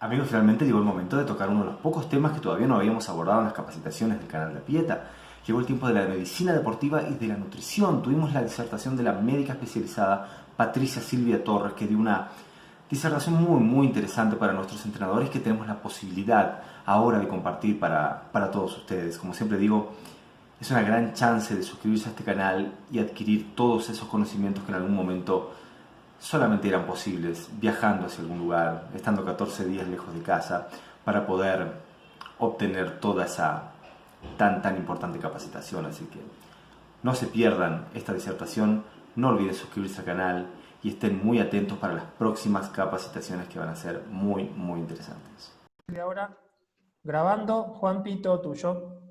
Amigos, finalmente llegó el momento de tocar uno de los pocos temas que todavía no habíamos abordado en las capacitaciones del canal de Pieta. Llegó el tiempo de la medicina deportiva y de la nutrición. Tuvimos la disertación de la médica especializada Patricia Silvia Torres, que dio una disertación muy interesante para nuestros entrenadores, que tenemos la posibilidad ahora de compartir para todos ustedes. Como siempre digo, es una gran chance de suscribirse a este canal y adquirir todos esos conocimientos que en algún momento solamente eran posibles viajando hacia algún lugar, estando 14 días lejos de casa, para poder obtener toda esa tan importante capacitación. Así que no se pierdan esta disertación, no olviden suscribirse al canal y estén muy atentos para las próximas capacitaciones que van a ser muy interesantes. De ahora, grabando, Juan Pito, tuyo.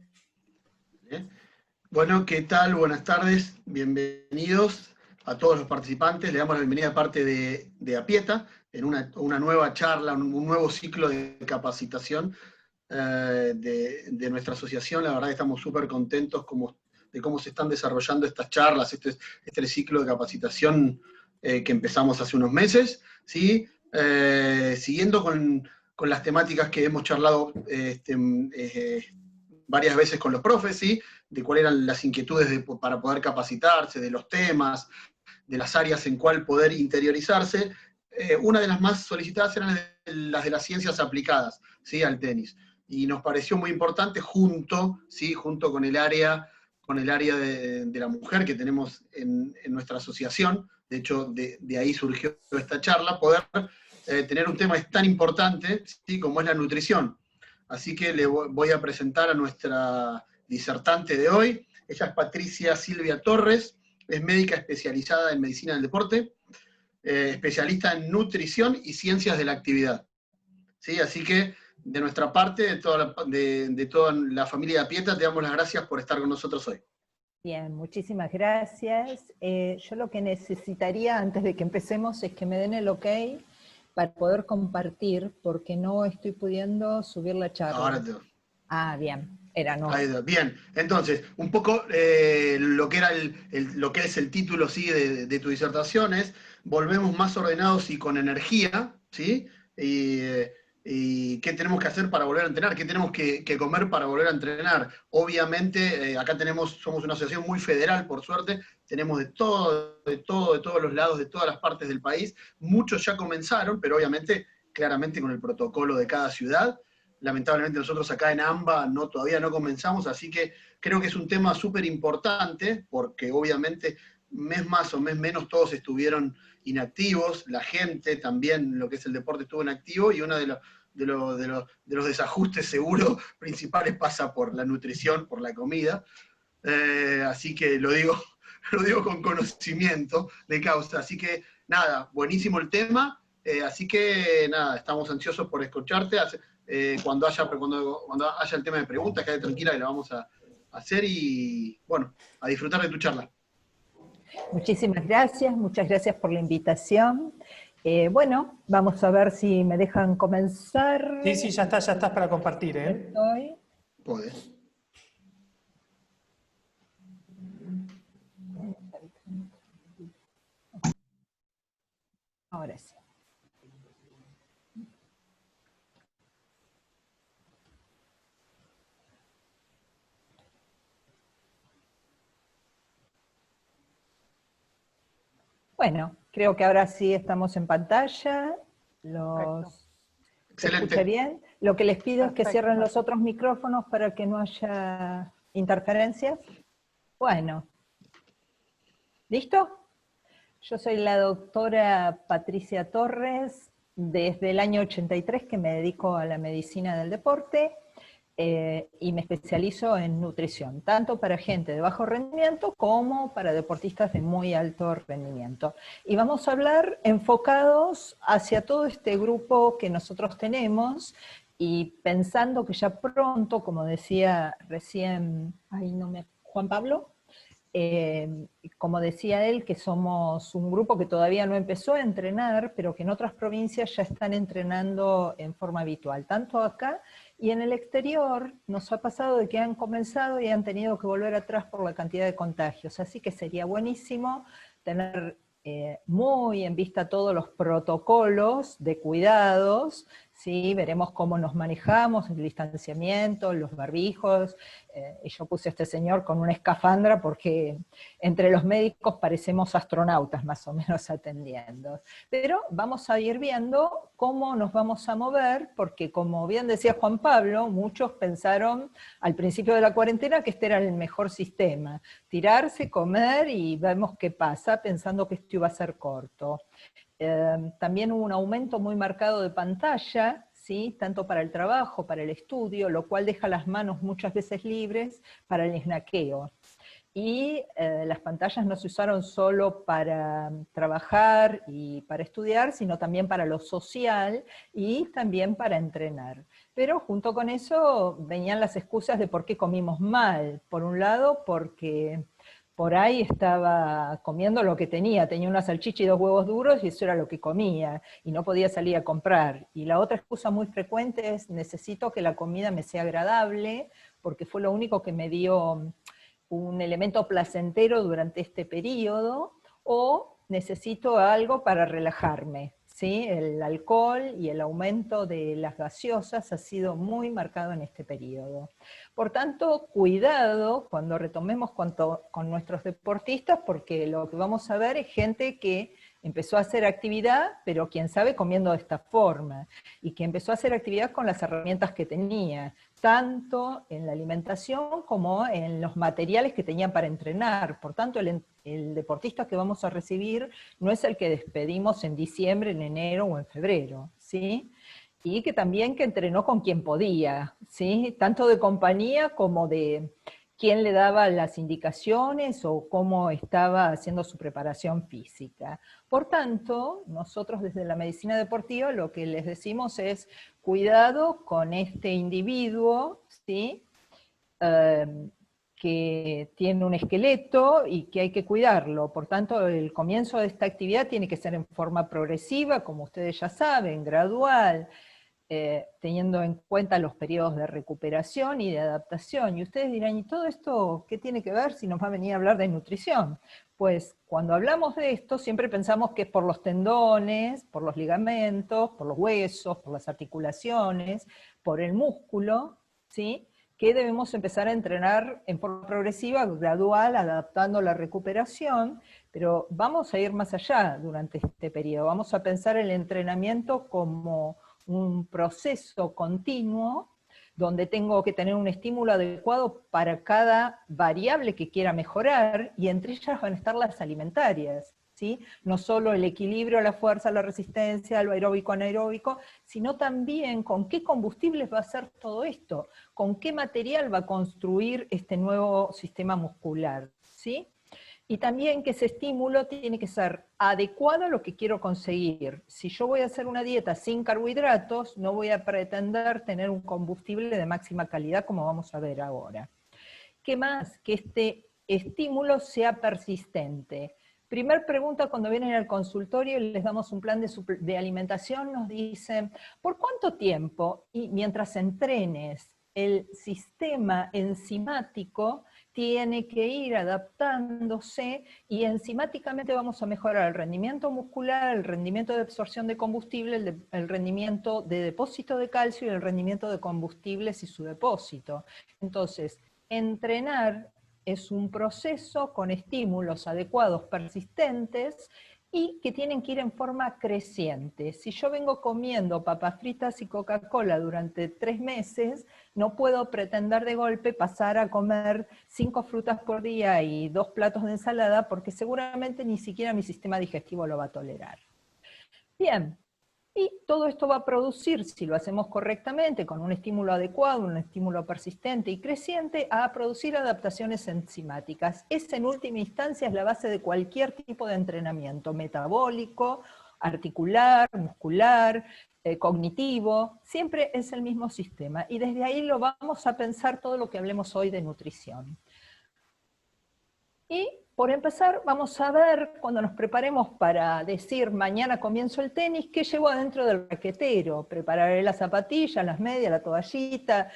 Bueno, ¿qué tal? Buenas tardes, bienvenidos a todos los participantes. Le damos la bienvenida de parte de Apieta en una nueva charla, un nuevo ciclo de capacitación de nuestra asociación. La verdad que estamos súper contentos de cómo se están desarrollando estas charlas, este ciclo de capacitación que empezamos hace unos meses, ¿sí? Siguiendo con las temáticas que hemos charlado varias veces con los profes, ¿sí? De cuáles eran las inquietudes para poder capacitarse, de los temas, de las áreas en cuál poder interiorizarse. Una de las más solicitadas eran las de las ciencias aplicadas, ¿sí? Al tenis. Y nos pareció muy importante ¿sí? Junto con el área de la mujer que tenemos en nuestra asociación, de hecho de ahí surgió esta charla, poder tener un tema tan importante, ¿sí? Como es la nutrición. Así que le voy a presentar a nuestra disertante de hoy. Ella es Patricia Silvia Torres, es médica especializada en medicina del deporte, especialista en nutrición y ciencias de la actividad. ¿Sí? Así que de nuestra parte, de toda la familia de Apieta, te damos las gracias por estar con nosotros hoy. Bien, muchísimas gracias. Yo lo que necesitaría antes de que empecemos es que me den el ok para poder compartir, porque no estoy pudiendo subir la charla. Ahora te... Ah, bien, era no. Bien, entonces, un poco lo que era lo que es el título, ¿sí? de tu disertación es volvemos más ordenados y con energía, ¿sí? Y qué tenemos que hacer para volver a entrenar, qué tenemos que comer para volver a entrenar. Obviamente, acá somos una asociación muy federal, por suerte, tenemos de todos los lados, de todas las partes del país. Muchos ya comenzaron, pero obviamente, claramente con el protocolo de cada ciudad. Lamentablemente nosotros acá en AMBA todavía no comenzamos, así que creo que es un tema súper importante, porque obviamente mes más o mes menos todos estuvieron inactivos, la gente también, lo que es el deporte, estuvo inactivo, y uno de los desajustes seguros principales pasa por la nutrición, por la comida. Así que lo digo con conocimiento de causa. Así que nada, buenísimo el tema. Así que nada, estamos ansiosos por escucharte. Cuando haya el tema de preguntas, quédate tranquila que la vamos a hacer y bueno, a disfrutar de tu charla. Muchísimas gracias, muchas gracias por la invitación. Bueno, vamos a ver si me dejan comenzar. Sí, ya estás para compartir, ¿eh? Estoy. Podés. Ahora sí. Bueno, creo que ahora sí estamos en pantalla. ¿Se escucha bien? Lo que les pido es que cierren los otros micrófonos para que no haya interferencias. Bueno. ¿Listo? Yo soy la doctora Patricia Torres, desde el año 83 que me dedico a la medicina del deporte, y me especializo en nutrición, tanto para gente de bajo rendimiento como para deportistas de muy alto rendimiento. Y vamos a hablar enfocados hacia todo este grupo que nosotros tenemos, y pensando que ya pronto, como decía recién, Juan Pablo, como decía él, que somos un grupo que todavía no empezó a entrenar, pero que en otras provincias ya están entrenando en forma habitual, tanto acá y en el exterior. Nos ha pasado de que han comenzado y han tenido que volver atrás por la cantidad de contagios, así que sería buenísimo tener muy en vista todos los protocolos de cuidados, ¿sí? Veremos cómo nos manejamos, el distanciamiento, los barbijos, y yo puse a este señor con una escafandra porque entre los médicos parecemos astronautas más o menos atendiendo. Pero vamos a ir viendo cómo nos vamos a mover, porque como bien decía Juan Pablo, muchos pensaron al principio de la cuarentena que este era el mejor sistema, tirarse, comer y vemos qué pasa, pensando que esto iba a ser corto. También hubo un aumento muy marcado de pantalla, ¿sí? Tanto para el trabajo, para el estudio, lo cual deja las manos muchas veces libres para el snaqueo. Y las pantallas no se usaron solo para trabajar y para estudiar, sino también para lo social y también para entrenar. Pero junto con eso venían las excusas de por qué comimos mal. Por un lado, porque por ahí estaba comiendo lo que tenía una salchicha y 2 huevos duros y eso era lo que comía, y no podía salir a comprar. Y la otra excusa muy frecuente es, necesito que la comida me sea agradable, porque fue lo único que me dio un elemento placentero durante este periodo, o necesito algo para relajarme, ¿sí? El alcohol y el aumento de las gaseosas ha sido muy marcado en este periodo. Por tanto, cuidado cuando retomemos con nuestros deportistas, porque lo que vamos a ver es gente que empezó a hacer actividad, pero quién sabe comiendo de esta forma, y que empezó a hacer actividad con las herramientas que tenía, tanto en la alimentación como en los materiales que tenían para entrenar. Por tanto, el deportista que vamos a recibir no es el que despedimos en diciembre, en enero o en febrero, ¿sí? Y que también que entrenó con quien podía, ¿sí? Tanto de compañía como de quién le daba las indicaciones o cómo estaba haciendo su preparación física. Por tanto, nosotros desde la medicina deportiva lo que les decimos es cuidado con este individuo, ¿sí? Que tiene un esqueleto y que hay que cuidarlo. Por tanto, el comienzo de esta actividad tiene que ser en forma progresiva, como ustedes ya saben, gradual, teniendo en cuenta los periodos de recuperación y de adaptación. Y ustedes dirán, ¿y todo esto qué tiene que ver si nos va a venir a hablar de nutrición? Pues cuando hablamos de esto siempre pensamos que es por los tendones, por los ligamentos, por los huesos, por las articulaciones, por el músculo, ¿sí? Que debemos empezar a entrenar en forma progresiva, gradual, adaptando la recuperación, pero vamos a ir más allá durante este periodo. Vamos a pensar el entrenamiento como un proceso continuo donde tengo que tener un estímulo adecuado para cada variable que quiera mejorar, y entre ellas van a estar las alimentarias, ¿sí? No solo el equilibrio, la fuerza, la resistencia, lo aeróbico, anaeróbico, sino también con qué combustibles va a hacer todo esto, con qué material va a construir este nuevo sistema muscular, ¿sí? Y también que ese estímulo tiene que ser adecuado a lo que quiero conseguir. Si yo voy a hacer una dieta sin carbohidratos, no voy a pretender tener un combustible de máxima calidad, como vamos a ver ahora. ¿Qué más? Que este estímulo sea persistente. Primer pregunta cuando vienen al consultorio y les damos un plan de alimentación, nos dicen, ¿por cuánto tiempo? Y mientras entrenes, el sistema enzimático tiene que ir adaptándose y enzimáticamente vamos a mejorar el rendimiento muscular, el rendimiento de absorción de combustible, el rendimiento de depósito de calcio y el rendimiento de combustibles y su depósito. Entonces, entrenar es un proceso con estímulos adecuados, persistentes, y que tienen que ir en forma creciente. Si yo vengo comiendo papas fritas y Coca-Cola durante 3 meses, no puedo pretender de golpe pasar a comer 5 frutas por día y 2 platos de ensalada, porque seguramente ni siquiera mi sistema digestivo lo va a tolerar. Bien, y todo esto va a producir, si lo hacemos correctamente, con un estímulo adecuado, un estímulo persistente y creciente, a producir adaptaciones enzimáticas. Esa en última instancia es la base de cualquier tipo de entrenamiento, metabólico, articular, muscular, cognitivo, siempre es el mismo sistema. Y desde ahí lo vamos a pensar todo lo que hablemos hoy de nutrición. Y por empezar, vamos a ver, cuando nos preparemos para decir mañana comienzo el tenis, ¿qué llevo adentro del raquetero? Prepararé las zapatillas, las medias, la toallita,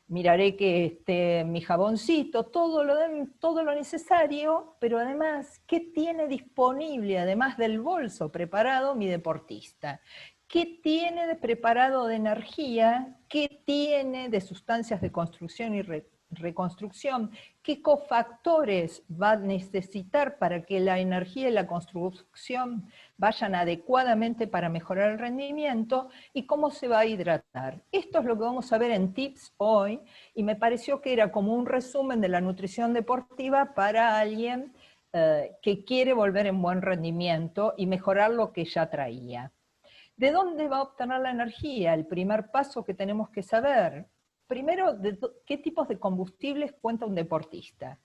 miraré que esté mi jaboncito, todo lo necesario, pero además, ¿qué tiene disponible, además del bolso preparado, mi deportista? qué tiene de preparado de energía, qué tiene de sustancias de construcción y reconstrucción, qué cofactores va a necesitar para que la energía y la construcción vayan adecuadamente para mejorar el rendimiento y cómo se va a hidratar. Esto es lo que vamos a ver en tips hoy y me pareció que era como un resumen de la nutrición deportiva para alguien que quiere volver en buen rendimiento y mejorar lo que ya traía. ¿De dónde va a obtener la energía? El primer paso que tenemos que saber. Primero, ¿de qué tipos de combustibles cuenta un deportista?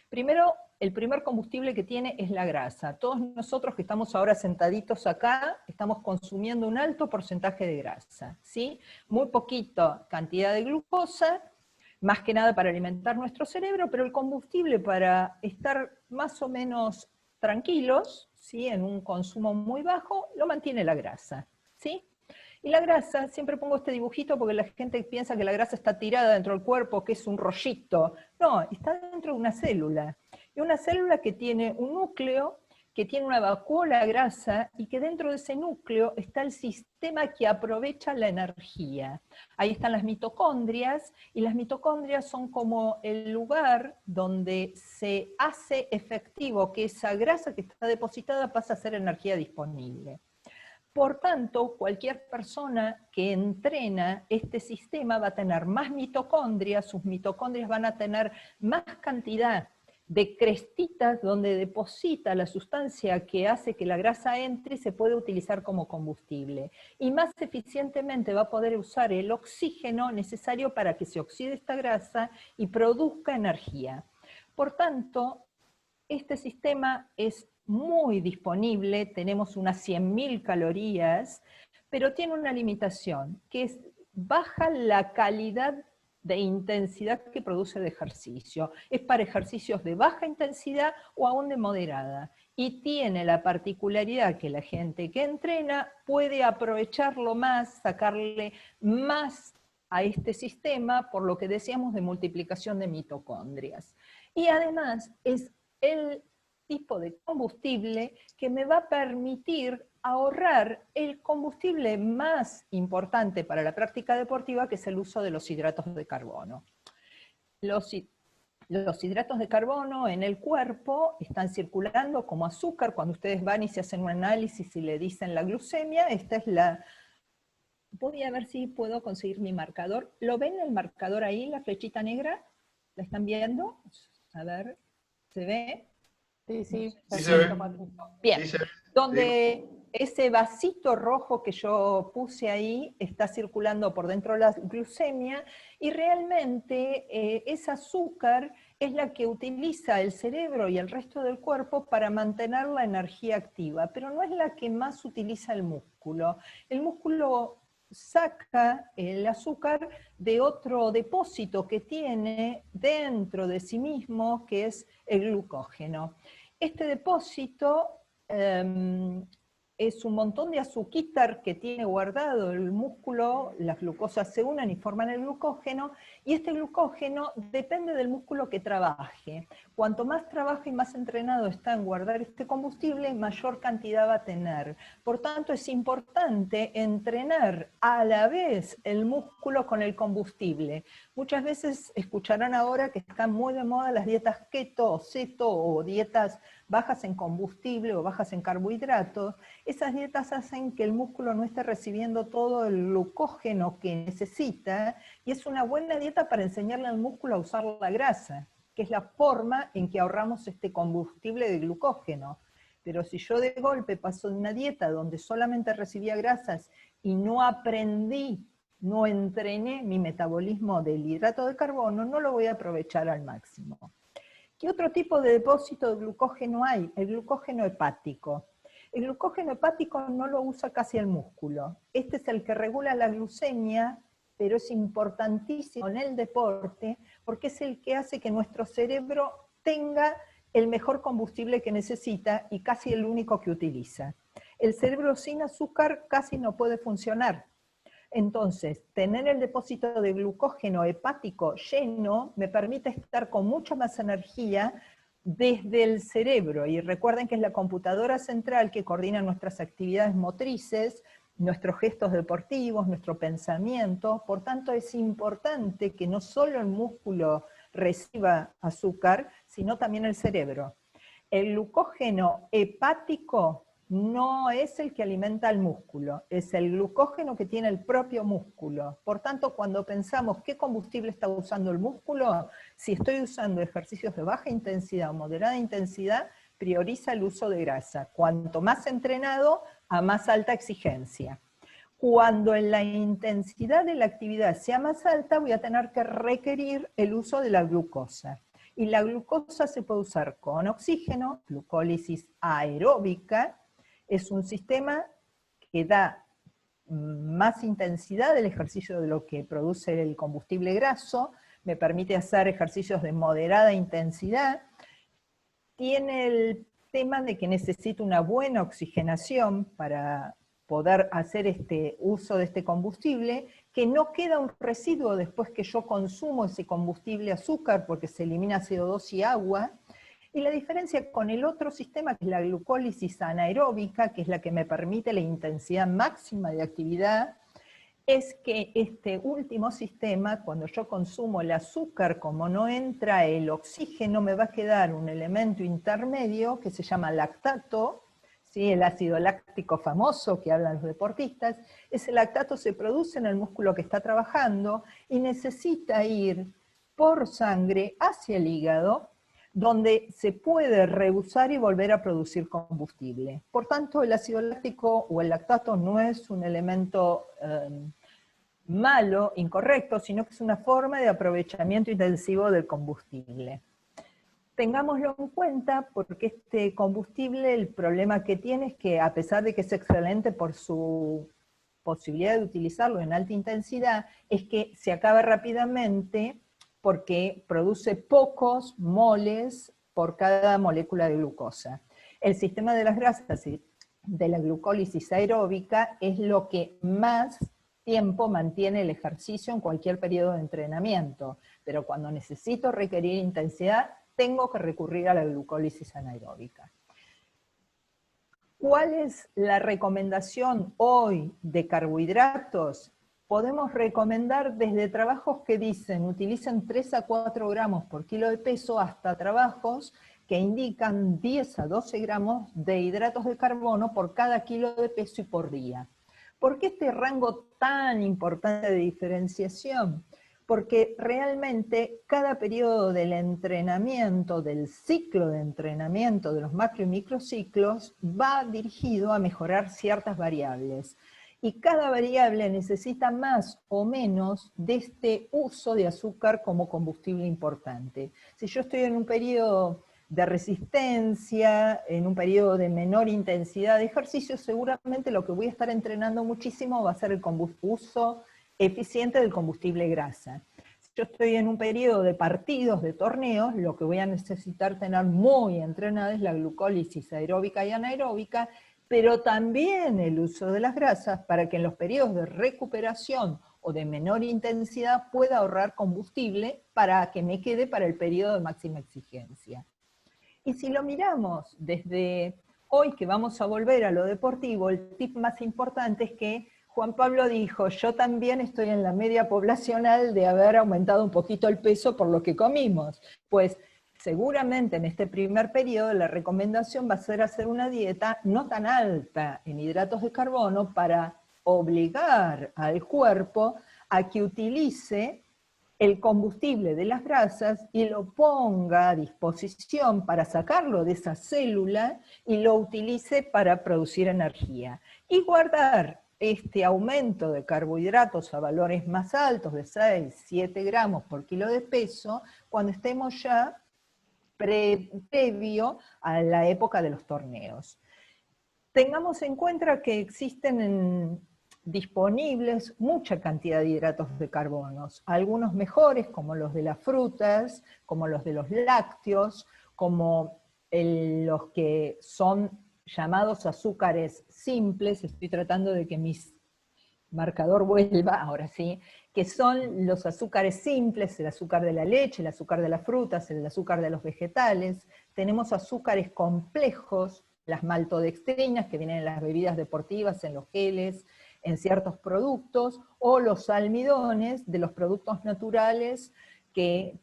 Primero, el primer combustible que tiene es la grasa. Todos nosotros que estamos ahora sentaditos acá, estamos consumiendo un alto porcentaje de grasa, ¿sí? Muy poquita cantidad de glucosa, más que nada para alimentar nuestro cerebro, pero el combustible para estar más o menos tranquilos, ¿sí? En un consumo muy bajo, lo mantiene la grasa, ¿sí? Y la grasa, siempre pongo este dibujito porque la gente piensa que la grasa está tirada dentro del cuerpo, que es un rollito. No, está dentro de una célula. Y una célula que tiene un núcleo, que tiene una vacuola grasa, y que dentro de ese núcleo está el sistema que aprovecha la energía. Ahí están las mitocondrias, y las mitocondrias son como el lugar donde se hace efectivo que esa grasa que está depositada pasa a ser energía disponible. Por tanto, cualquier persona que entrena este sistema va a tener más mitocondrias, sus mitocondrias van a tener más cantidad de crestitas donde deposita la sustancia que hace que la grasa entre y se puede utilizar como combustible. Y más eficientemente va a poder usar el oxígeno necesario para que se oxide esta grasa y produzca energía. Por tanto, este sistema es muy disponible, tenemos unas 100.000 calorías, pero tiene una limitación, que es baja la calidad de intensidad que produce de ejercicio. Es para ejercicios de baja intensidad o aún de moderada. Y tiene la particularidad que la gente que entrena puede aprovecharlo más, sacarle más a este sistema, por lo que decíamos de multiplicación de mitocondrias. Y además es el tipo de combustible que me va a permitir ahorrar el combustible más importante para la práctica deportiva, que es el uso de los hidratos de carbono. Los hidratos de carbono en el cuerpo están circulando como azúcar. Cuando ustedes van y se hacen un análisis y le dicen la glucemia, esta es la... Voy a ver si puedo conseguir mi marcador. ¿Lo ven el marcador ahí, la flechita negra? ¿La están viendo? A ver, ¿se ve? Sí, sí. Sí se ve. Bien, Sí se ve. donde ese vasito rojo que yo puse ahí está circulando por dentro de la glucemia y realmente ese azúcar es la que utiliza el cerebro y el resto del cuerpo para mantener la energía activa, pero no es la que más utiliza el músculo. El músculo saca el azúcar de otro depósito que tiene dentro de sí mismo, que es el glucógeno. Este depósito es un montón de azuquitar que tiene guardado el músculo, las glucosas se unen y forman el glucógeno, y este glucógeno depende del músculo que trabaje. Cuanto más trabaja y más entrenado está en guardar este combustible, mayor cantidad va a tener. Por tanto, es importante entrenar a la vez el músculo con el combustible. Muchas veces escucharán ahora que están muy de moda las dietas keto o ceto o dietas bajas en combustible o bajas en carbohidratos. Esas dietas hacen que el músculo no esté recibiendo todo el glucógeno que necesita, y es una buena dieta para enseñarle al músculo a usar la grasa, que es la forma en que ahorramos este combustible de glucógeno. Pero si yo de golpe paso de una dieta donde solamente recibía grasas y no aprendí, no entrené mi metabolismo del hidrato de carbono, no lo voy a aprovechar al máximo. ¿Qué otro tipo de depósito de glucógeno hay? El glucógeno hepático. El glucógeno hepático no lo usa casi el músculo. Este es el que regula la glucemia, pero es importantísimo en el deporte porque es el que hace que nuestro cerebro tenga el mejor combustible que necesita y casi el único que utiliza. El cerebro sin azúcar casi no puede funcionar. Entonces, tener el depósito de glucógeno hepático lleno me permite estar con mucha más energía desde el cerebro. Y recuerden que es la computadora central que coordina nuestras actividades motrices, nuestros gestos deportivos, nuestro pensamiento. Por tanto, es importante que no solo el músculo reciba azúcar, sino también el cerebro. El glucógeno hepático no es el que alimenta al músculo, es el glucógeno que tiene el propio músculo. Por tanto, cuando pensamos qué combustible está usando el músculo, si estoy usando ejercicios de baja intensidad o moderada intensidad, prioriza el uso de grasa. Cuanto más entrenado, a más alta exigencia. Cuando la intensidad de la actividad sea más alta, voy a tener que requerir el uso de la glucosa. Y la glucosa se puede usar con oxígeno, glucólisis aeróbica. Es un sistema que da más intensidad del ejercicio de lo que produce el combustible graso, me permite hacer ejercicios de moderada intensidad. Tiene el tema de que necesito una buena oxigenación para poder hacer este uso de este combustible, que no queda un residuo después que yo consumo ese combustible azúcar, porque se elimina CO2 y agua. Y la diferencia con el otro sistema, que es la glucólisis anaeróbica, que es la que me permite la intensidad máxima de actividad, es que este último sistema, cuando yo consumo el azúcar, como no entra el oxígeno, me va a quedar un elemento intermedio que se llama lactato, ¿sí? El ácido láctico famoso que hablan los deportistas. Ese lactato se produce en el músculo que está trabajando y necesita ir por sangre hacia el hígado, donde se puede reusar y volver a producir combustible. Por tanto, el ácido láctico o el lactato no es un elemento malo, incorrecto, sino que es una forma de aprovechamiento intensivo del combustible. Tengámoslo en cuenta porque este combustible, el problema que tiene es que, a pesar de que es excelente por su posibilidad de utilizarlo en alta intensidad, es que se acaba rápidamente porque produce pocos moles por cada molécula de glucosa. El sistema de las grasas y de la glucólisis aeróbica es lo que más tiempo mantiene el ejercicio en cualquier periodo de entrenamiento, pero cuando necesito requerir intensidad, tengo que recurrir a la glucólisis anaeróbica. ¿Cuál es la recomendación hoy de carbohidratos? Podemos recomendar desde trabajos que dicen utilicen 3 a 4 gramos por kilo de peso hasta trabajos que indican 10 a 12 gramos de hidratos de carbono por cada kilo de peso y por día. ¿Por qué este rango tan importante de diferenciación? Porque realmente cada periodo del entrenamiento, del ciclo de entrenamiento de los macro y microciclos, va dirigido a mejorar ciertas variables. Y cada variable necesita más o menos de este uso de azúcar como combustible importante. Si yo estoy en un periodo de resistencia, en un periodo de menor intensidad de ejercicio, seguramente lo que voy a estar entrenando muchísimo va a ser el uso eficiente del combustible grasa. Si yo estoy en un periodo de partidos, de torneos, lo que voy a necesitar tener muy entrenada es la glucólisis aeróbica y anaeróbica, pero también el uso de las grasas para que en los periodos de recuperación o de menor intensidad pueda ahorrar combustible para que me quede para el periodo de máxima exigencia. Y si lo miramos desde hoy que vamos a volver a lo deportivo, el tip más importante es que Juan Pablo dijo, yo también estoy en la media poblacional de haber aumentado un poquito el peso por lo que comimos. Pues seguramente en este primer periodo la recomendación va a ser hacer una dieta no tan alta en hidratos de carbono para obligar al cuerpo a que utilice el combustible de las grasas y lo ponga a disposición para sacarlo de esa célula y lo utilice para producir energía. Y guardar este aumento de carbohidratos a valores más altos, de 6, 7 gramos por kilo de peso, cuando estemos ya previo a la época de los torneos. Tengamos en cuenta que existen disponibles mucha cantidad de hidratos de carbonos, algunos mejores como los de las frutas, como los de los lácteos, como los que son llamados azúcares simples, estoy tratando de que mi marcador vuelva, ahora sí, que son los azúcares simples, el azúcar de la leche, el azúcar de las frutas, el azúcar de los vegetales. Tenemos azúcares complejos, las maltodextrinas que vienen en las bebidas deportivas, en los geles, en ciertos productos, o los almidones de los productos naturales que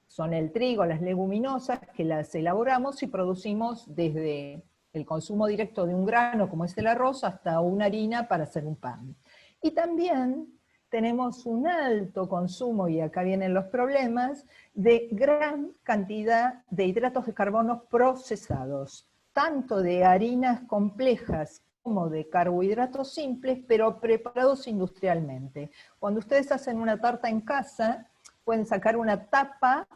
son el trigo, las leguminosas, que las elaboramos y producimos desde el consumo directo de un grano, como es el arroz, hasta una harina para hacer un pan. Y también tenemos un alto consumo, y acá vienen los problemas, de gran cantidad de hidratos de carbono procesados, tanto de harinas complejas como de carbohidratos simples, pero preparados industrialmente. Cuando ustedes hacen una tarta en casa, pueden sacar una tapa,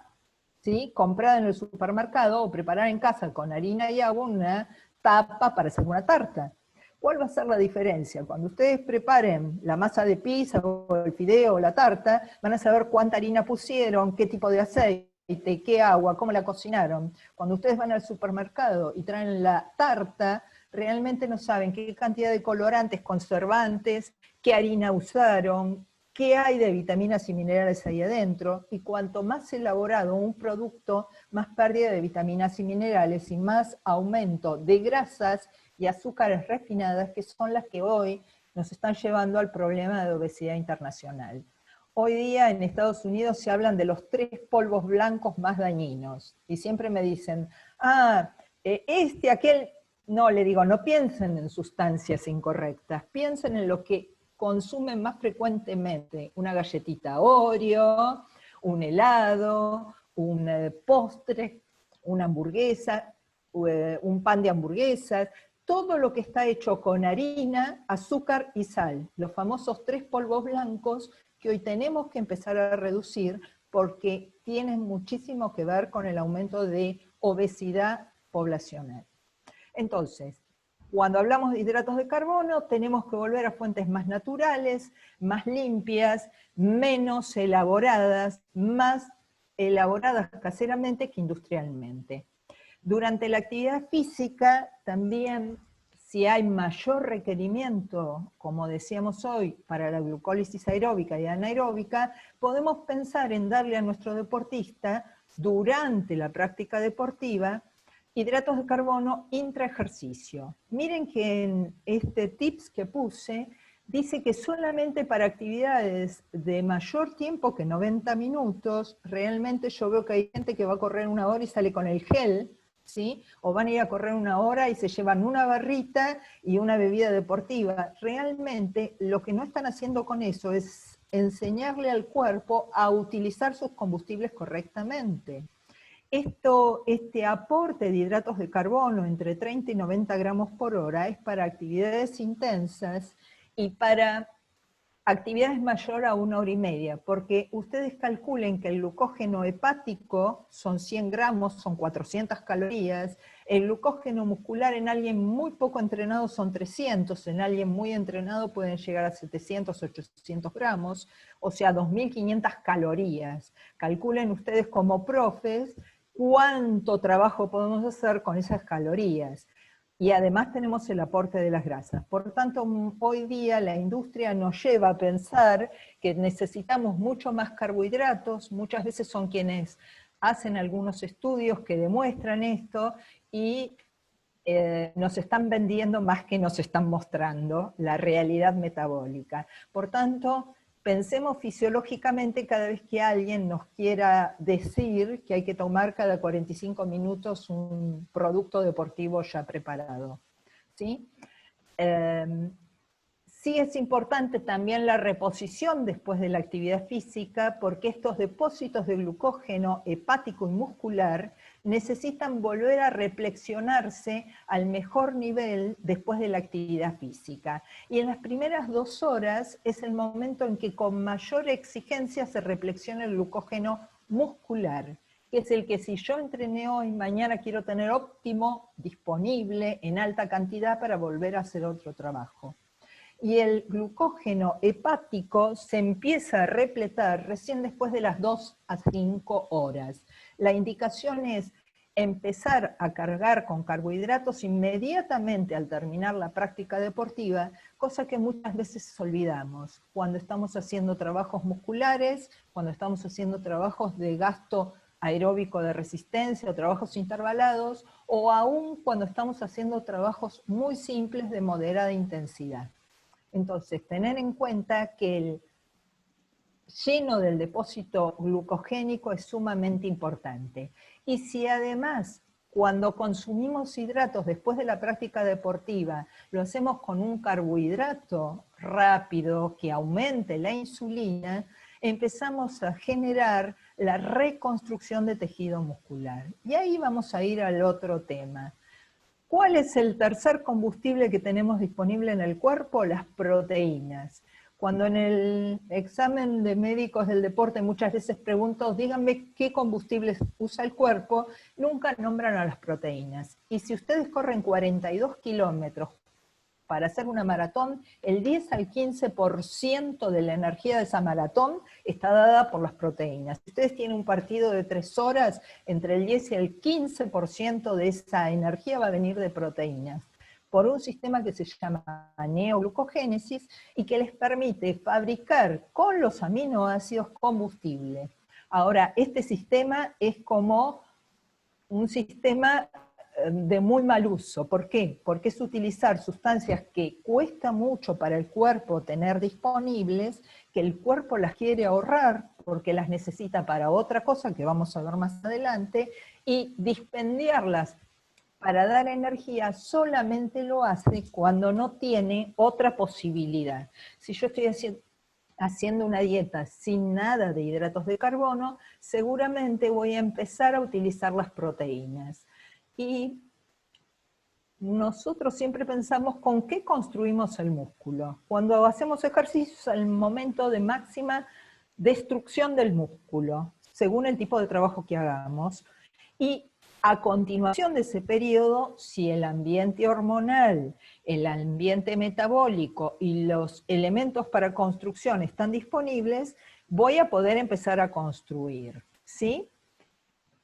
¿sí?, comprada en el supermercado, o preparar en casa con harina y agua una tapa para hacer una tarta. ¿Cuál va a ser la diferencia? Cuando ustedes preparen la masa de pizza o el fideo o la tarta, van a saber cuánta harina pusieron, qué tipo de aceite, qué agua, cómo la cocinaron. Cuando ustedes van al supermercado y traen la tarta, realmente no saben qué cantidad de colorantes, conservantes, qué harina usaron, qué hay de vitaminas y minerales ahí adentro, y cuanto más elaborado un producto, más pérdida de vitaminas y minerales y más aumento de grasas y azúcares refinadas, que son las que hoy nos están llevando al problema de obesidad internacional. Hoy día en Estados Unidos se hablan de los 3 polvos blancos más dañinos, y siempre me dicen, aquel. No, le digo, no piensen en sustancias incorrectas, piensen en lo que consumen más frecuentemente: una galletita Oreo, un helado, un postre, una hamburguesa, un pan de hamburguesas, todo lo que está hecho con harina, azúcar y sal, los famosos 3 polvos blancos que hoy tenemos que empezar a reducir porque tienen muchísimo que ver con el aumento de obesidad poblacional. Entonces, cuando hablamos de hidratos de carbono, tenemos que volver a fuentes más naturales, más limpias, menos elaboradas, más elaboradas caseramente que industrialmente. Durante la actividad física, también, si hay mayor requerimiento, como decíamos hoy, para la glucólisis aeróbica y anaeróbica, podemos pensar en darle a nuestro deportista, durante la práctica deportiva, hidratos de carbono intraejercicio. Miren que en este tips que puse, dice que solamente para actividades de mayor tiempo que 90 minutos, realmente yo veo que hay gente que va a correr 1 hora y sale con el gel, ¿sí? O van a ir a correr 1 hora y se llevan una barrita y una bebida deportiva. Realmente lo que no están haciendo con eso es enseñarle al cuerpo a utilizar sus combustibles correctamente. Este aporte de hidratos de carbono entre 30 y 90 gramos por hora es para actividades intensas y para actividades mayor a 1 hora y media, porque ustedes calculen que el glucógeno hepático son 100 gramos, son 400 calorías, el glucógeno muscular en alguien muy poco entrenado son 300, en alguien muy entrenado pueden llegar a 700, 800 gramos, o sea, 2.500 calorías. Calculen ustedes como profes cuánto trabajo podemos hacer con esas calorías. Y además tenemos el aporte de las grasas. Por tanto, hoy día la industria nos lleva a pensar que necesitamos mucho más carbohidratos, muchas veces son quienes hacen algunos estudios que demuestran esto, y nos están vendiendo más que nos están mostrando la realidad metabólica. Por tanto, pensemos fisiológicamente cada vez que alguien nos quiera decir que hay que tomar cada 45 minutos un producto deportivo ya preparado, ¿sí? Sí es importante también la reposición después de la actividad física, porque estos depósitos de glucógeno hepático y muscular necesitan volver a reflexionarse al mejor nivel después de la actividad física. Y en las primeras 2 horas es el momento en que con mayor exigencia se reflexiona el glucógeno muscular, que es el que si yo entrené hoy, mañana quiero tener óptimo disponible en alta cantidad para volver a hacer otro trabajo. Y el glucógeno hepático se empieza a repletar recién después de las 2 a 5 horas. La indicación es empezar a cargar con carbohidratos inmediatamente al terminar la práctica deportiva, cosa que muchas veces olvidamos cuando estamos haciendo trabajos musculares, cuando estamos haciendo trabajos de gasto aeróbico de resistencia o trabajos intervalados, o aún cuando estamos haciendo trabajos muy simples de moderada intensidad. Entonces, tener en cuenta que el lleno del depósito glucogénico es sumamente importante. Y si además, cuando consumimos hidratos después de la práctica deportiva, lo hacemos con un carbohidrato rápido que aumente la insulina, empezamos a generar la reconstrucción de tejido muscular. Y ahí vamos a ir al otro tema. ¿Cuál es el tercer combustible que tenemos disponible en el cuerpo? Las proteínas. Cuando en el examen de médicos del deporte muchas veces pregunto, díganme qué combustible usa el cuerpo, nunca nombran a las proteínas. Y si ustedes corren 42 kilómetros para hacer una maratón, el 10 al 15% de la energía de esa maratón está dada por las proteínas. Si ustedes tienen un partido de 3 horas, entre el 10 y el 15% de esa energía va a venir de proteínas, por un sistema que se llama neoglucogénesis y que les permite fabricar con los aminoácidos combustible. Ahora, este sistema es como un sistema de muy mal uso. ¿Por qué? Porque es utilizar sustancias que cuesta mucho para el cuerpo tener disponibles, que el cuerpo las quiere ahorrar porque las necesita para otra cosa que vamos a ver más adelante, y dispendiarlas para dar energía solamente lo hace cuando no tiene otra posibilidad. Si yo estoy haciendo una dieta sin nada de hidratos de carbono, seguramente voy a empezar a utilizar las proteínas. Y nosotros siempre pensamos con qué construimos el músculo. Cuando hacemos ejercicios es el momento de máxima destrucción del músculo, según el tipo de trabajo que hagamos. Y a continuación de ese periodo, si el ambiente hormonal, el ambiente metabólico y los elementos para construcción están disponibles, voy a poder empezar a construir, ¿sí?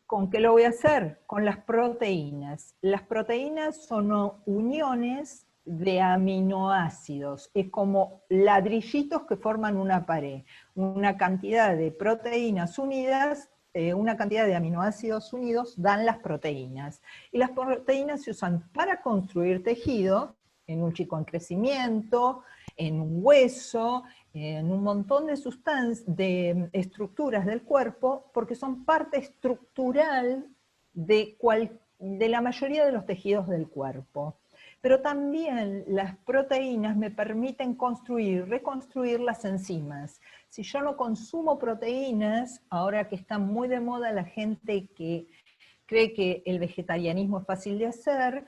¿Con qué lo voy a hacer? Con las proteínas. Las proteínas son uniones de aminoácidos, es como ladrillitos que forman una pared, una cantidad de proteínas unidas, una cantidad de aminoácidos unidos dan las proteínas. Y las proteínas se usan para construir tejido, en un chico en crecimiento, en un hueso, en un montón de sustancias, de estructuras del cuerpo, porque son parte estructural de la mayoría de los tejidos del cuerpo. Pero también las proteínas me permiten construir, reconstruir las enzimas. Si yo no consumo proteínas, ahora que está muy de moda la gente que cree que el vegetarianismo es fácil de hacer,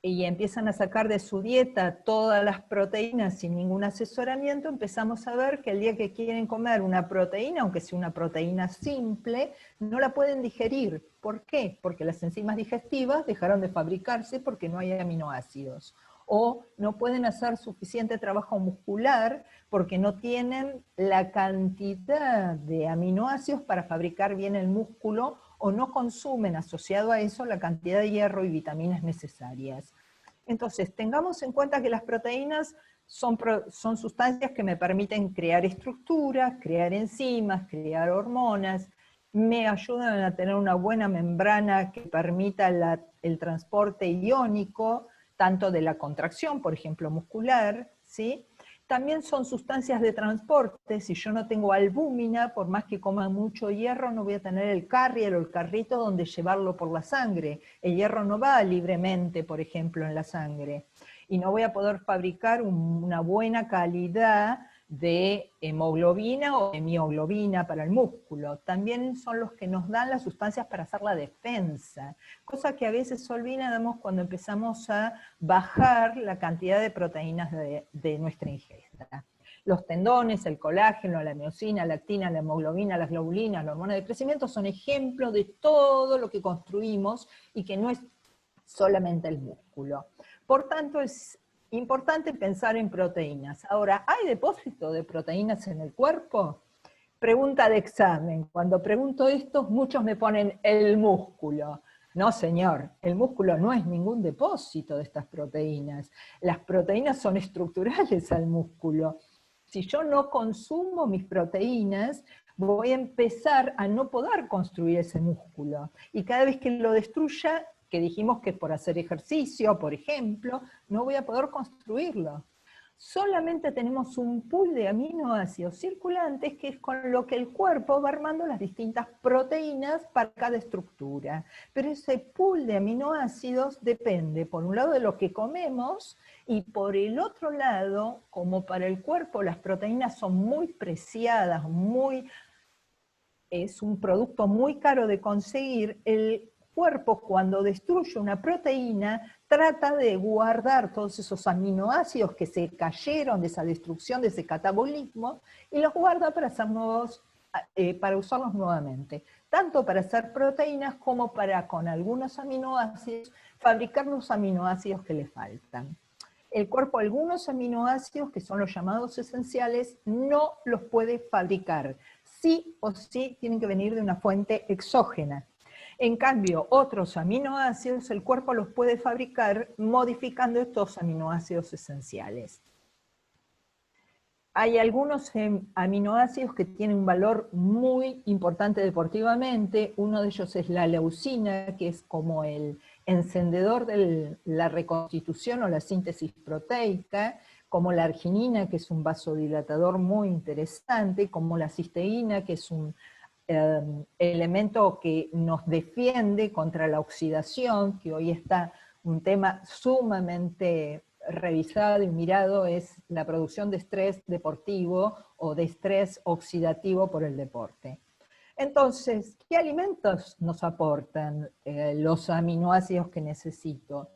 y empiezan a sacar de su dieta todas las proteínas sin ningún asesoramiento, empezamos a ver que el día que quieren comer una proteína, aunque sea una proteína simple, no la pueden digerir. ¿Por qué? Porque las enzimas digestivas dejaron de fabricarse porque no hay aminoácidos. O no pueden hacer suficiente trabajo muscular porque no tienen la cantidad de aminoácidos para fabricar bien el músculo, o no consumen asociado a eso la cantidad de hierro y vitaminas necesarias. Entonces, tengamos en cuenta que las proteínas son sustancias que me permiten crear estructuras, crear enzimas, crear hormonas, me ayudan a tener una buena membrana que permita el transporte iónico, tanto de la contracción, por ejemplo, muscular, ¿sí? También son sustancias de transporte. Si yo no tengo albúmina, por más que coma mucho hierro, no voy a tener el carrier o el carrito donde llevarlo por la sangre. El hierro no va libremente, por ejemplo, en la sangre. Y no voy a poder fabricar una buena calidad de hemoglobina o mioglobina para el músculo. También son los que nos dan las sustancias para hacer la defensa, cosa que a veces olvidamos cuando empezamos a bajar la cantidad de proteínas de nuestra ingesta. Los tendones, el colágeno, la miosina, la actina, la hemoglobina, las globulinas, la hormona de crecimiento son ejemplos de todo lo que construimos y que no es solamente el músculo. Por tanto, es importante pensar en proteínas. Ahora, ¿hay depósito de proteínas en el cuerpo? Pregunta de examen. Cuando pregunto esto, muchos me ponen el músculo. No, señor, el músculo no es ningún depósito de estas proteínas. Las proteínas son estructurales al músculo. Si yo no consumo mis proteínas, voy a empezar a no poder construir ese músculo. Y cada vez que lo destruya, que dijimos que por hacer ejercicio, por ejemplo, no voy a poder construirlo. solamente tenemos un pool de aminoácidos circulantes, que es con lo que el cuerpo va armando las distintas proteínas para cada estructura. Pero ese pool de aminoácidos depende, por un lado, de lo que comemos, y por el otro lado, como para el cuerpo las proteínas son muy preciadas, es un producto muy caro de conseguir, el cuerpo, cuando destruye una proteína, trata de guardar todos esos aminoácidos que se cayeron de esa destrucción, de ese catabolismo, y los guarda para hacer para usarlos nuevamente, tanto para hacer proteínas como para, con algunos aminoácidos, fabricar los aminoácidos que le faltan. El cuerpo, algunos aminoácidos, que son los llamados esenciales, no los puede fabricar. Sí o sí tienen que venir de una fuente exógena. En cambio, otros aminoácidos, el cuerpo los puede fabricar modificando estos aminoácidos esenciales. Hay algunos aminoácidos que tienen un valor muy importante deportivamente. Uno de ellos es la leucina, que es como el encendedor de la reconstitución o la síntesis proteica, como la arginina, que es un vasodilatador muy interesante, como la cisteína, que es un elemento que nos defiende contra la oxidación, que hoy está un tema sumamente revisado y mirado, es la producción de estrés deportivo o de estrés oxidativo por el deporte. Entonces, ¿qué alimentos nos aportan los aminoácidos que necesito?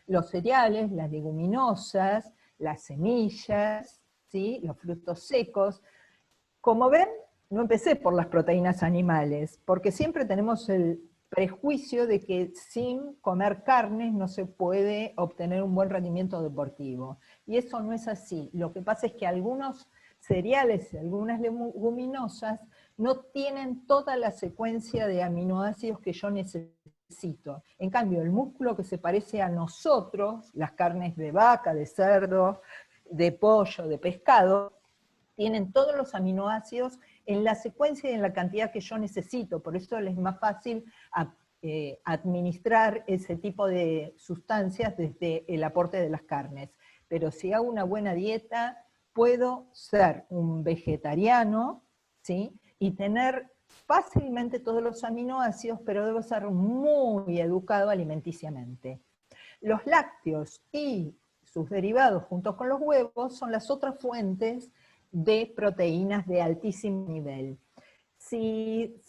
Los cereales, las leguminosas, las semillas, ¿sí? Los frutos secos. Como ven, no empecé por las proteínas animales, porque siempre tenemos el prejuicio de que sin comer carnes no se puede obtener un buen rendimiento deportivo. Y eso no es así. Lo que pasa es que algunos cereales y algunas leguminosas no tienen toda la secuencia de aminoácidos que yo necesito. En cambio, el músculo que se parece a nosotros, las carnes de vaca, de cerdo, de pollo, de pescado, tienen todos los aminoácidos en la secuencia y en la cantidad que yo necesito. Por eso es más fácil administrar ese tipo de sustancias desde el aporte de las carnes. Pero si hago una buena dieta, puedo ser un vegetariano, ¿sí? Y tener fácilmente todos los aminoácidos, pero debo ser muy educado alimenticiamente. Los lácteos y sus derivados, junto con los huevos, son las otras fuentes de proteínas de altísimo nivel. Si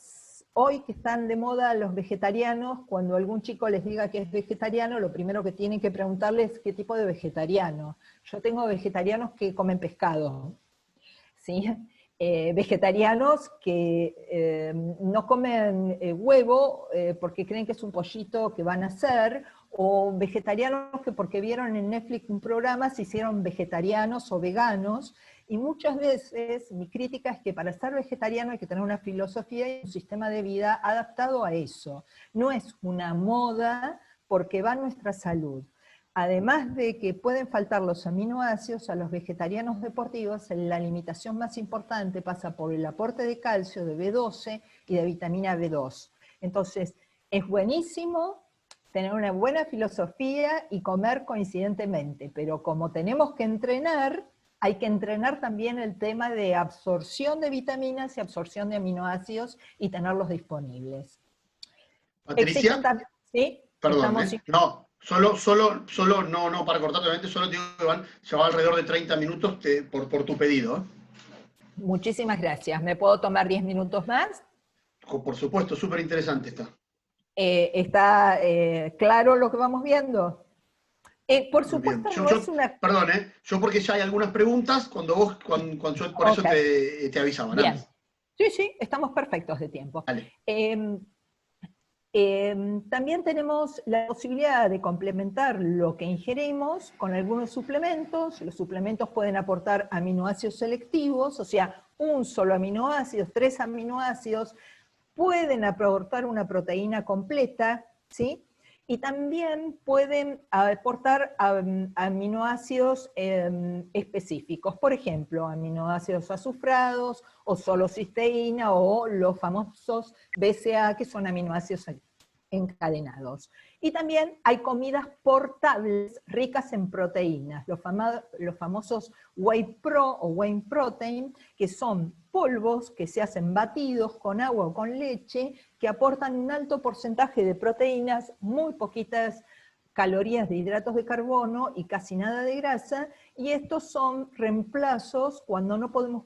hoy que están de moda los vegetarianos, cuando algún chico les diga que es vegetariano, lo primero que tienen que preguntarles es qué tipo de vegetariano. Yo tengo vegetarianos que comen pescado, ¿sí? Vegetarianos que no comen huevo porque creen que es un pollito que van a hacer, o vegetarianos que porque vieron en Netflix un programa se hicieron vegetarianos o veganos. Y muchas veces mi crítica es que para ser vegetariano hay que tener una filosofía y un sistema de vida adaptado a eso. No es una moda porque va a nuestra salud. Además de que pueden faltar los aminoácidos, a los vegetarianos deportivos la limitación más importante pasa por el aporte de calcio, de B12 y de vitamina B2. Entonces, es buenísimo tener una buena filosofía y comer coincidentemente, pero como tenemos que entrenar, hay que entrenar también el tema de absorción de vitaminas y absorción de aminoácidos y tenerlos disponibles. Patricia, ¿sí? perdón, no, no, para cortarte, obviamente, solo te digo que ya va alrededor de 30 minutos por tu pedido. Muchísimas gracias. ¿Me puedo tomar 10 minutos más? Por supuesto, súper interesante está. ¿Está claro lo que vamos viendo? Por supuesto, no es una... Perdón, yo porque ya hay algunas preguntas, cuando yo por eso te avisaba. Bien. Sí, estamos perfectos de tiempo. Vale. También tenemos la posibilidad de complementar lo que ingerimos con algunos suplementos. Los suplementos pueden aportar aminoácidos selectivos, o sea, un solo aminoácido, 3 aminoácidos, pueden aportar una proteína completa, ¿sí? Y también pueden aportar aminoácidos específicos, por ejemplo, aminoácidos azufrados, o solo cisteína, o los famosos BCA, que son aminoácidos encadenados. Y también hay comidas portables ricas en proteínas, los famosos Whey Pro o Whey Protein, que son polvos que se hacen batidos con agua o con leche, que aportan un alto porcentaje de proteínas, muy poquitas calorías de hidratos de carbono y casi nada de grasa, y estos son reemplazos cuando no podemos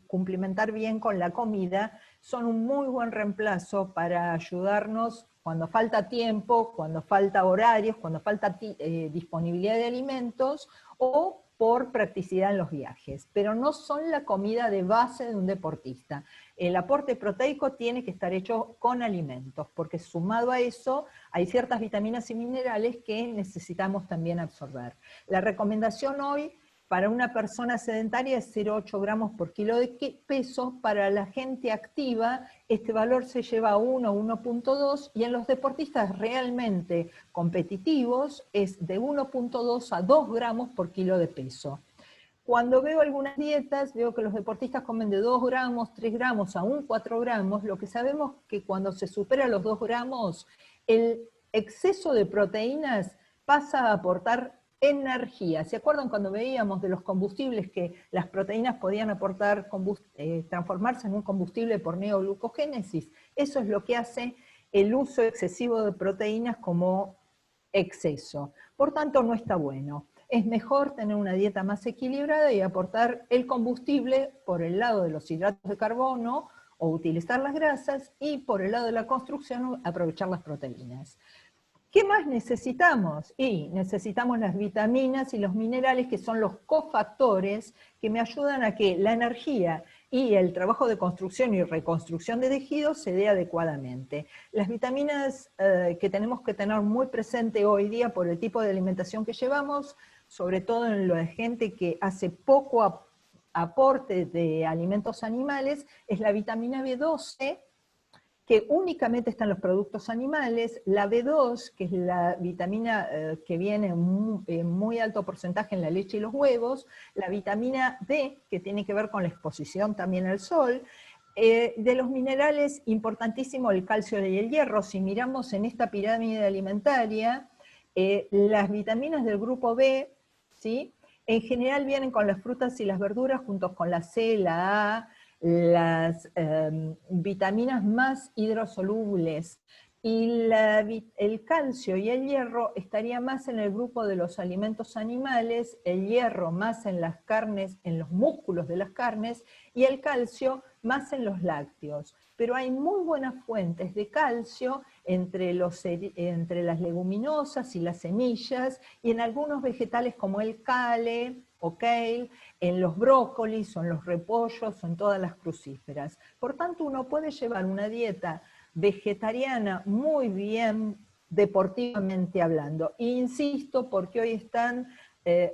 complementar bien con la comida, son un muy buen reemplazo para ayudarnos cuando falta tiempo, cuando falta horarios, cuando falta disponibilidad de alimentos o por practicidad en los viajes, pero no son la comida de base de un deportista. El aporte proteico tiene que estar hecho con alimentos, porque sumado a eso hay ciertas vitaminas y minerales que necesitamos también absorber. La recomendación hoy para una persona sedentaria es 0,8 gramos por kilo de peso, para la gente activa este valor se lleva a 1, 1,2, y en los deportistas realmente competitivos es de 1,2 a 2 gramos por kilo de peso. Cuando veo algunas dietas, veo que los deportistas comen de 2 gramos, 3 gramos, aún 4 gramos, lo que sabemos que cuando se supera los 2 gramos, el exceso de proteínas pasa a aportar energía. ¿Se acuerdan cuando veíamos de los combustibles que las proteínas podían aportar, transformarse en un combustible por neoglucogénesis? Eso es lo que hace el uso excesivo de proteínas como exceso. Por tanto, no está bueno. Es mejor tener una dieta más equilibrada y aportar el combustible por el lado de los hidratos de carbono o utilizar las grasas, y por el lado de la construcción aprovechar las proteínas. ¿Qué más necesitamos? Y necesitamos las vitaminas y los minerales, que son los cofactores que me ayudan a que la energía y el trabajo de construcción y reconstrucción de tejidos se dé adecuadamente. Las vitaminas que tenemos que tener muy presente hoy día por el tipo de alimentación que llevamos, sobre todo en la gente que hace poco aporte de alimentos animales, es la vitamina B12, que únicamente está en los productos animales, la B2, que es la vitamina que viene en muy alto porcentaje en la leche y los huevos, la vitamina D, que tiene que ver con la exposición también al sol, de los minerales, importantísimo el calcio y el hierro. Si miramos en esta pirámide alimentaria, las vitaminas del grupo B, ¿sí?, en general vienen con las frutas y las verduras, juntos con la C, la A, las vitaminas más hidrosolubles, y el calcio y el hierro estaría más en el grupo de los alimentos animales, el hierro más en las carnes, en los músculos de las carnes, y el calcio más en los lácteos. Pero hay muy buenas fuentes de calcio entre las leguminosas y las semillas, y en algunos vegetales como el kale o kale, en los brócolis, o en los repollos, o en todas las crucíferas. Por tanto, uno puede llevar una dieta vegetariana muy bien, deportivamente hablando. E insisto, porque hoy están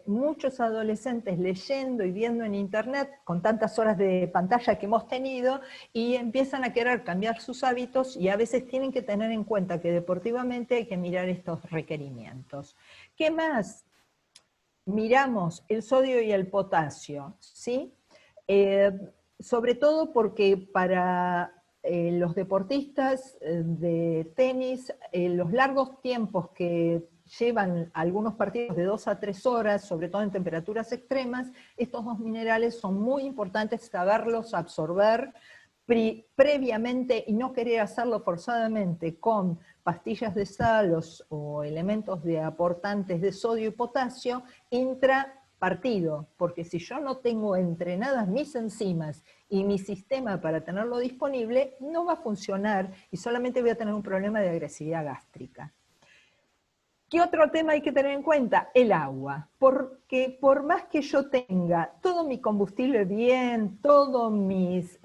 muchos adolescentes leyendo y viendo en internet, con tantas horas de pantalla que hemos tenido, y empiezan a querer cambiar sus hábitos, y a veces tienen que tener en cuenta que deportivamente hay que mirar estos requerimientos. ¿Qué más? Miramos el sodio y el potasio, ¿sí? Sobre todo porque para los deportistas de tenis, los largos tiempos que llevan algunos partidos de 2 a 3 horas, sobre todo en temperaturas extremas, estos dos minerales son muy importantes saberlos absorber previamente, y no querer hacerlo forzadamente con pastillas de sal o elementos de aportantes de sodio y potasio intrapartido, porque si yo no tengo entrenadas mis enzimas y mi sistema para tenerlo disponible, no va a funcionar y solamente voy a tener un problema de agresividad gástrica. ¿Qué otro tema hay que tener en cuenta? El agua, porque por más que yo tenga todo mi combustible bien, todas mis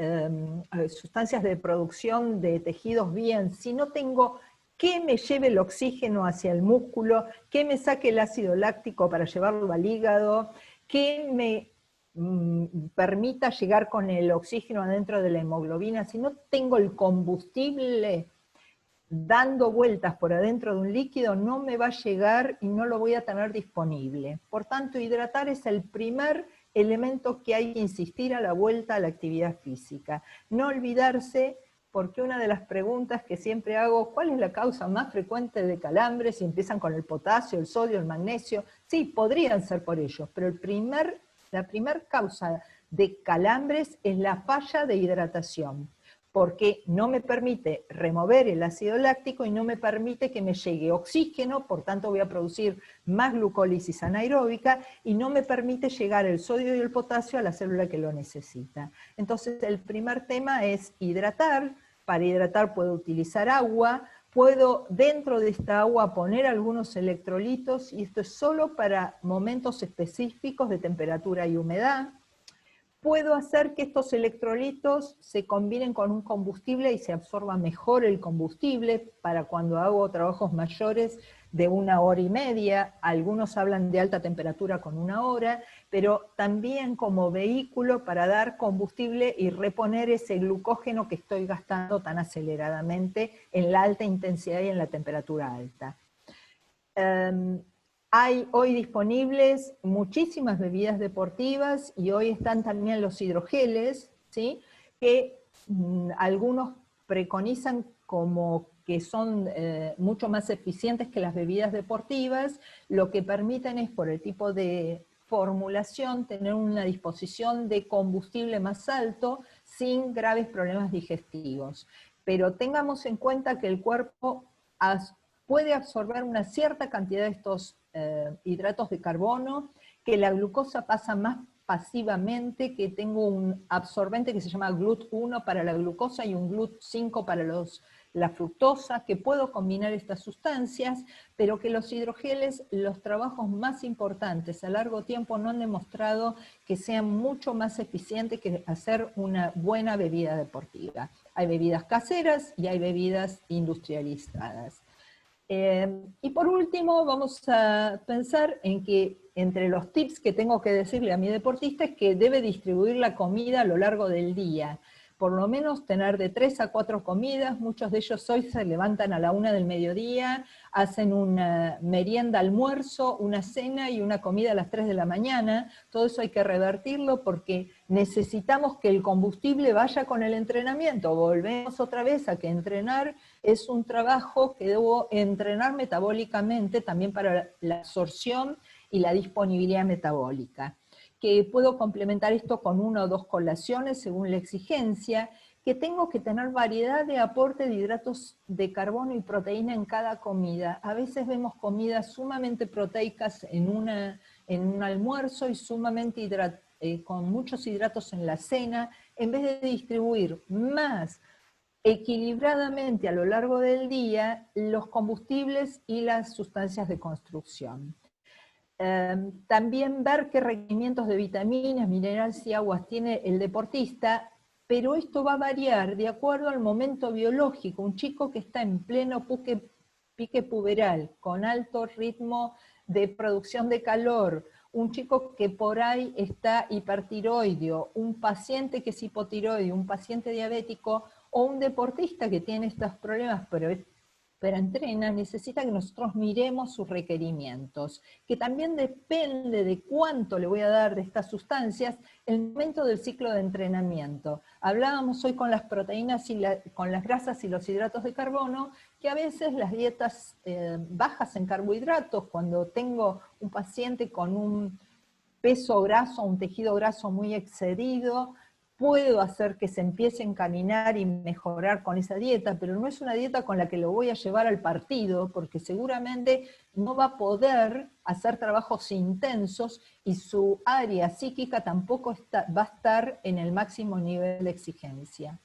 sustancias de producción de tejidos bien, si no tengo que me lleve el oxígeno hacia el músculo, que me saque el ácido láctico para llevarlo al hígado, que me permita llegar con el oxígeno adentro de la hemoglobina, si no tengo el combustible dando vueltas por adentro de un líquido, no me va a llegar y no lo voy a tener disponible. Por tanto, hidratar es el primer elemento que hay que insistir a la vuelta a la actividad física. No olvidarse porque una de las preguntas que siempre hago, ¿cuál es la causa más frecuente de calambres? Y empiezan con el potasio, el sodio, el magnesio. Sí, podrían ser por ellos, pero la primer causa de calambres es la falla de hidratación, porque no me permite remover el ácido láctico y no me permite que me llegue oxígeno, por tanto voy a producir más glucólisis anaeróbica y no me permite llegar el sodio y el potasio a la célula que lo necesita. Entonces el primer tema es hidratar. Para hidratar puedo utilizar agua, puedo dentro de esta agua poner algunos electrolitos, y esto es solo para momentos específicos de temperatura y humedad. Puedo hacer que estos electrolitos se combinen con un combustible y se absorba mejor el combustible para cuando hago trabajos mayores de 1 hora y media. Algunos hablan de alta temperatura con 1 hora, pero también como vehículo para dar combustible y reponer ese glucógeno que estoy gastando tan aceleradamente en la alta intensidad y en la temperatura alta. Hay hoy disponibles muchísimas bebidas deportivas y hoy están también los hidrogeles, ¿sí? Que algunos preconizan como que son mucho más eficientes que las bebidas deportivas, lo que permiten es, por el tipo de formulación, tener una disposición de combustible más alto sin graves problemas digestivos. Pero tengamos en cuenta que el cuerpo puede absorber una cierta cantidad de estos hidratos de carbono, que la glucosa pasa más pasivamente, que tengo un absorbente que se llama GLUT1 para la glucosa y un GLUT5 para la fructosa, que puedo combinar estas sustancias, pero que los hidrogeles, los trabajos más importantes a largo tiempo no han demostrado que sean mucho más eficientes que hacer una buena bebida deportiva. Hay bebidas caseras y hay bebidas industrializadas. Y por último, vamos a pensar en que entre los tips que tengo que decirle a mi deportista es que debe distribuir la comida a lo largo del día. Por lo menos tener de 3 a 4 comidas. Muchos de ellos hoy se levantan a la 1 del mediodía, hacen una merienda, almuerzo, una cena y una comida a las 3 de la mañana. Todo eso hay que revertirlo porque necesitamos que el combustible vaya con el entrenamiento. Volvemos otra vez a que entrenar es un trabajo que debo entrenar metabólicamente también para la absorción y la disponibilidad metabólica, que puedo complementar esto con 1 o 2 colaciones según la exigencia, que tengo que tener variedad de aporte de hidratos de carbono y proteína en cada comida. A veces vemos comidas sumamente proteicas en un almuerzo y sumamente con muchos hidratos en la cena, en vez de distribuir más equilibradamente a lo largo del día los combustibles y las sustancias de construcción. También ver qué requerimientos de vitaminas, minerales y aguas tiene el deportista, pero esto va a variar de acuerdo al momento biológico. Un chico que está en pleno pique puberal, con alto ritmo de producción de calor, un chico que por ahí está hipertiroideo, un paciente que es hipotiroideo, un paciente diabético, o un deportista que tiene estos problemas, pero entrena, necesita que nosotros miremos sus requerimientos, que también depende de cuánto le voy a dar de estas sustancias el momento del ciclo de entrenamiento. Hablábamos hoy con las proteínas y con las grasas y los hidratos de carbono, que a veces las dietas bajas en carbohidratos, cuando tengo un paciente con un peso graso, un tejido graso muy excedido, puedo hacer que se empiece a encaminar y mejorar con esa dieta, pero no es una dieta con la que lo voy a llevar al partido, porque seguramente no va a poder hacer trabajos intensos y su área psíquica tampoco va a estar en el máximo nivel de exigencia.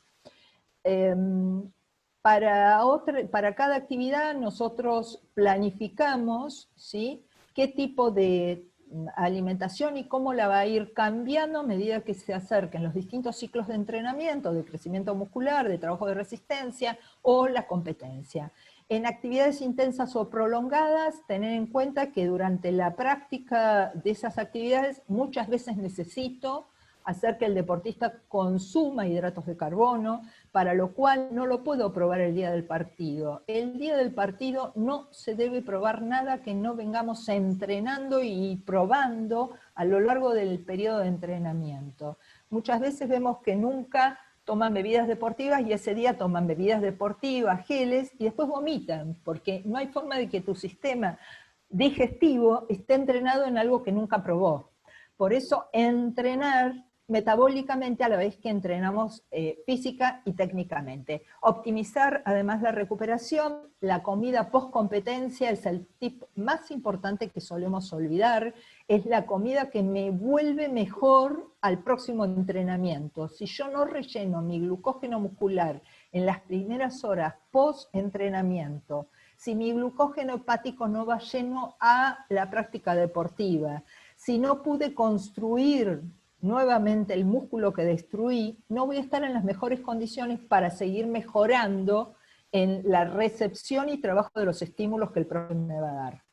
Para cada actividad nosotros planificamos, ¿sí?, qué tipo de alimentación y cómo la va a ir cambiando a medida que se acerquen los distintos ciclos de entrenamiento, de crecimiento muscular, de trabajo de resistencia o la competencia. En actividades intensas o prolongadas, tener en cuenta que durante la práctica de esas actividades muchas veces necesito hacer que el deportista consuma hidratos de carbono, para lo cual no lo puedo probar el día del partido. El día del partido no se debe probar nada que no vengamos entrenando y probando a lo largo del periodo de entrenamiento. Muchas veces vemos que nunca toman bebidas deportivas y ese día toman bebidas deportivas, geles, y después vomitan, porque no hay forma de que tu sistema digestivo esté entrenado en algo que nunca probó. Por eso entrenar metabólicamente a la vez que entrenamos física y técnicamente. Optimizar además la recuperación, la comida post competencia es el tip más importante que solemos olvidar, es la comida que me vuelve mejor al próximo entrenamiento. Si yo no relleno mi glucógeno muscular en las primeras horas post entrenamiento, si mi glucógeno hepático no va lleno a la práctica deportiva, si no pude construir nuevamente el músculo que destruí, no voy a estar en las mejores condiciones para seguir mejorando en la recepción y trabajo de los estímulos que el profe me va a dar.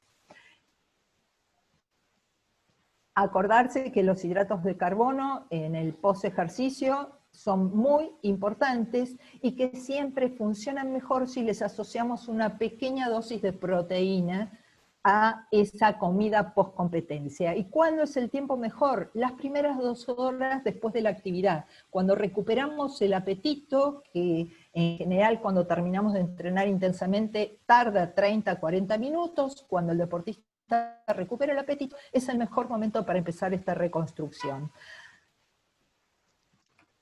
Acordarse que los hidratos de carbono en el post-ejercicio son muy importantes y que siempre funcionan mejor si les asociamos una pequeña dosis de proteína a esa comida post-competencia. ¿Y cuándo es el tiempo mejor? Las primeras 2 horas después de la actividad, cuando recuperamos el apetito, que en general cuando terminamos de entrenar intensamente tarda 30, 40 minutos, cuando el deportista recupera el apetito, es el mejor momento para empezar esta reconstrucción.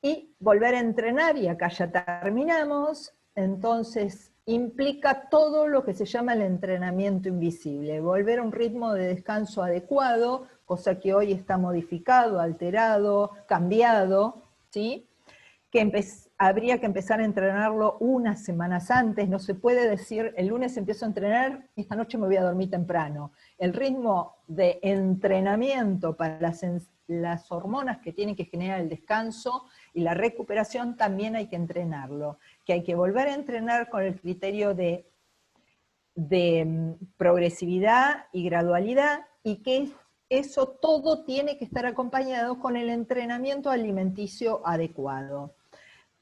Y volver a entrenar, y acá ya terminamos, entonces implica todo lo que se llama el entrenamiento invisible, volver a un ritmo de descanso adecuado, cosa que hoy está modificado, alterado, cambiado, ¿sí? Que habría que empezar a entrenarlo unas semanas antes, no se puede decir, el lunes empiezo a entrenar, esta noche me voy a dormir temprano. El ritmo de entrenamiento para las hormonas que tienen que generar el descanso y la recuperación también hay que entrenarlo, que hay que volver a entrenar con el criterio de progresividad y gradualidad, y que eso todo tiene que estar acompañado con el entrenamiento alimenticio adecuado.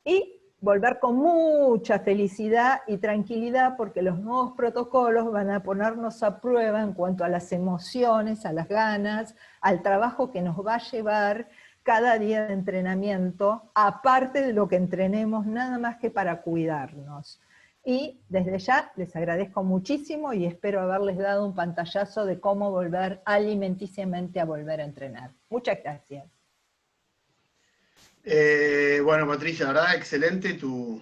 Y volver con mucha felicidad y tranquilidad, porque los nuevos protocolos van a ponernos a prueba en cuanto a las emociones, a las ganas, al trabajo que nos va a llevar cada día de entrenamiento, aparte de lo que entrenemos, nada más que para cuidarnos. Y desde ya les agradezco muchísimo y espero haberles dado un pantallazo de cómo volver alimenticiamente a volver a entrenar. Muchas gracias. Bueno, Patricia, la verdad, excelente tu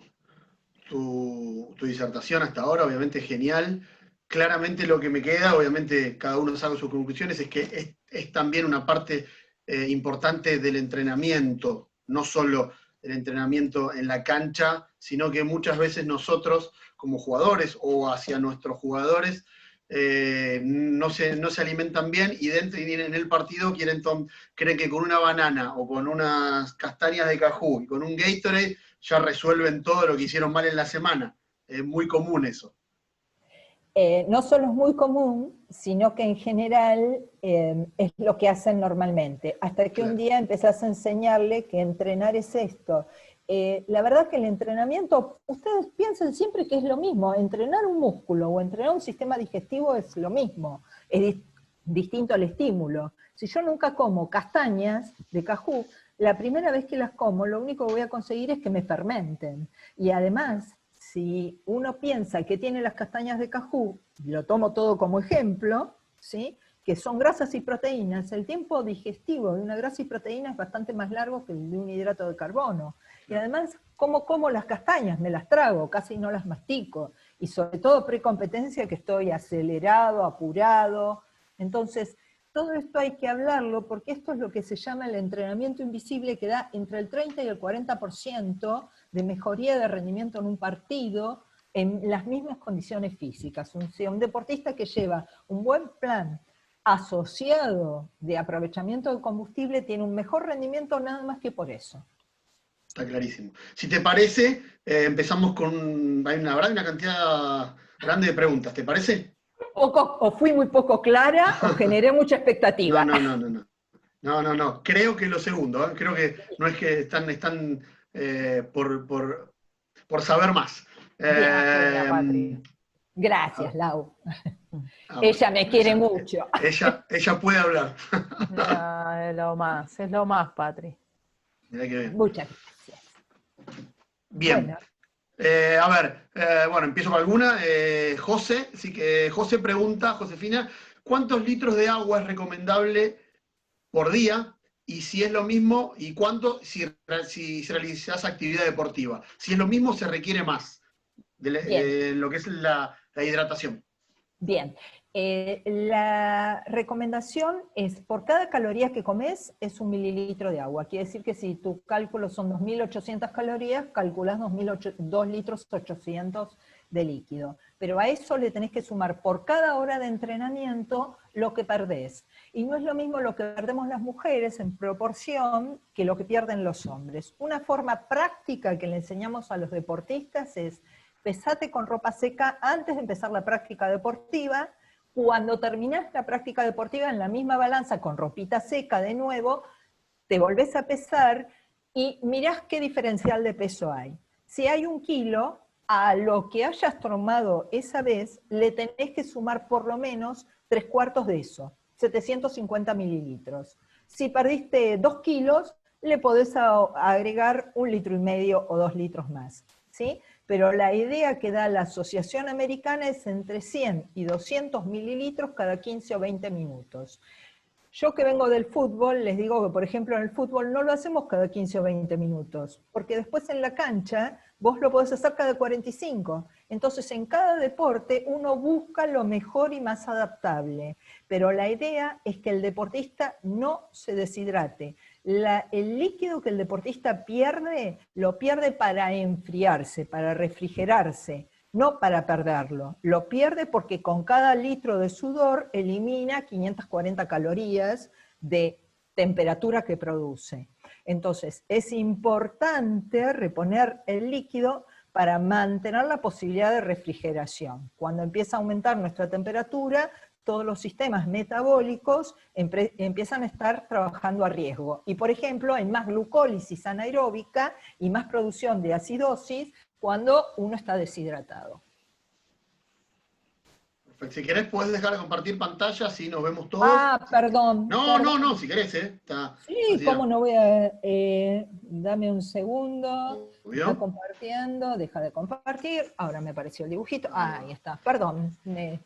disertación hasta ahora, obviamente genial. Claramente lo que me queda, obviamente cada uno saca sus conclusiones, es que es también una parte importante del entrenamiento, no solo el entrenamiento en la cancha, sino que muchas veces nosotros como jugadores o hacia nuestros jugadores no se alimentan bien y dentro y en el partido creen que con una banana o con unas castañas de cajú y con un Gatorade ya resuelven todo lo que hicieron mal en la semana. Es muy común eso. No solo es muy común, sino que en general es lo que hacen normalmente. Hasta que Claro. Un día empezás a enseñarle que entrenar es esto. La verdad que el entrenamiento, ustedes piensan siempre que es lo mismo. Entrenar un músculo o entrenar un sistema digestivo es lo mismo. Es distinto al estímulo. Si yo nunca como castañas de cajú, la primera vez que las como, lo único que voy a conseguir es que me fermenten. Y además, si uno piensa que tiene las castañas de cajú, lo tomo todo como ejemplo, ¿sí? Que son grasas y proteínas, el tiempo digestivo de una grasa y proteína es bastante más largo que el de un hidrato de carbono. Y además, ¿cómo como las castañas? Me las trago, casi no las mastico. Y sobre todo precompetencia, que estoy acelerado, apurado. Entonces, todo esto hay que hablarlo porque esto es lo que se llama el entrenamiento invisible, que da entre el 30 y el 40% de mejoría de rendimiento en un partido en las mismas condiciones físicas. Un deportista que lleva un buen plan asociado de aprovechamiento de combustible tiene un mejor rendimiento nada más que por eso. Está clarísimo. Si te parece, empezamos con... Habrá una cantidad grande de preguntas, ¿te parece? O fui muy poco clara o generé mucha expectativa. No. Creo que lo segundo, ¿eh? Creo que no es que están por saber más. Bien, Patri. Gracias, Lau. Ella me quiere mucho. Ella puede hablar. No, es lo más, Patri. Mirá que bien. Muchas gracias. Bien. Bueno. Bueno, empiezo con alguna. José, así que José pregunta, Josefina, ¿cuántos litros de agua es recomendable por día? Y si es lo mismo, ¿y cuánto si realizas actividad deportiva? Si es lo mismo, se requiere más Bien. lo que es la hidratación. Bien, la recomendación es, por cada caloría que comes, es 1 mililitro de agua. Quiere decir que si tu cálculo son 2.800 calorías, calculas 2 litros 800 de líquido. Pero a eso le tenés que sumar por cada hora de entrenamiento lo que perdés. Y no es lo mismo lo que perdemos las mujeres en proporción que lo que pierden los hombres. Una forma práctica que le enseñamos a los deportistas es: pesate con ropa seca antes de empezar la práctica deportiva. Cuando terminás la práctica deportiva, en la misma balanza, con ropita seca de nuevo, te volvés a pesar y mirás qué diferencial de peso hay. Si hay 1 kilo, a lo que hayas tomado esa vez, le tenés que sumar por lo menos 3/4 de eso, 750 mililitros. Si perdiste 2 kilos, le podés agregar 1,5 litros o 2 litros más, ¿sí? Pero la idea que da la Asociación Americana es entre 100 y 200 mililitros cada 15 o 20 minutos. Yo que vengo del fútbol, les digo que, por ejemplo, en el fútbol no lo hacemos cada 15 o 20 minutos, porque después en la cancha vos lo podés hacer cada 45. Entonces, en cada deporte uno busca lo mejor y más adaptable, pero la idea es que el deportista no se deshidrate. El líquido que el deportista pierde, lo pierde para enfriarse, para refrigerarse, no para perderlo. Lo pierde porque con cada litro de sudor elimina 540 calorías de temperatura que produce. Entonces, es importante reponer el líquido para mantener la posibilidad de refrigeración. Cuando empieza a aumentar nuestra temperatura, todos los sistemas metabólicos empiezan a estar trabajando a riesgo. Y, por ejemplo, hay más glucólisis anaeróbica y más producción de acidosis cuando uno está deshidratado. Perfecto. Si querés, puedes dejar de compartir pantalla, así nos vemos todos. Ah, perdón. No, si querés, Está, Sí, cómo no voy a... dame un segundo. ¿Obvio? Está compartiendo, deja de compartir. Ahora me apareció el dibujito. Ah, ahí está, perdón.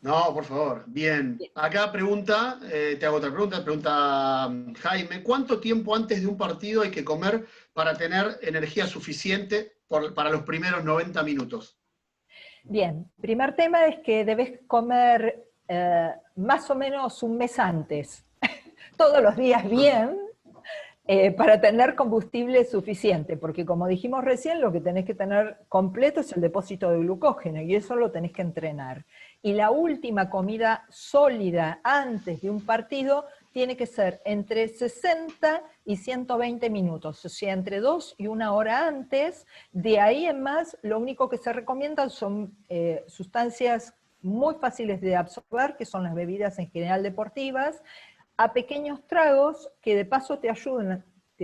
No, por favor. Bien. Acá pregunta, te hago otra pregunta, pregunta Jaime, ¿cuánto tiempo antes de un partido hay que comer para tener energía suficiente para los primeros 90 minutos? Bien, primer tema es que debes comer más o menos un mes antes. Todos los días bien, para tener combustible suficiente, porque como dijimos recién, lo que tenés que tener completo es el depósito de glucógeno, y eso lo tenés que entrenar. Y la última comida sólida antes de un partido tiene que ser entre 60 y 120 minutos, o sea, entre 2 y 1 hora antes. De ahí en más, lo único que se recomienda son sustancias muy fáciles de absorber, que son las bebidas en general deportivas, a pequeños tragos que de paso te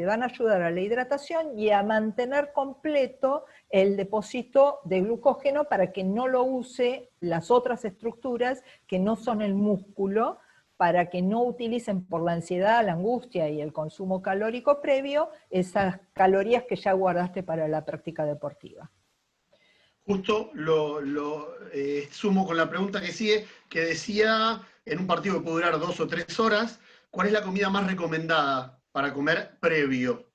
van a ayudar a la hidratación y a mantener completo el depósito de glucógeno para que no lo use las otras estructuras que no son el músculo, para que no utilicen por la ansiedad, la angustia y el consumo calórico previo esas calorías que ya guardaste para la práctica deportiva. Justo sumo con la pregunta que sigue, que decía, en un partido que puede durar 2 o 3 horas, ¿cuál es la comida más recomendada para comer previo?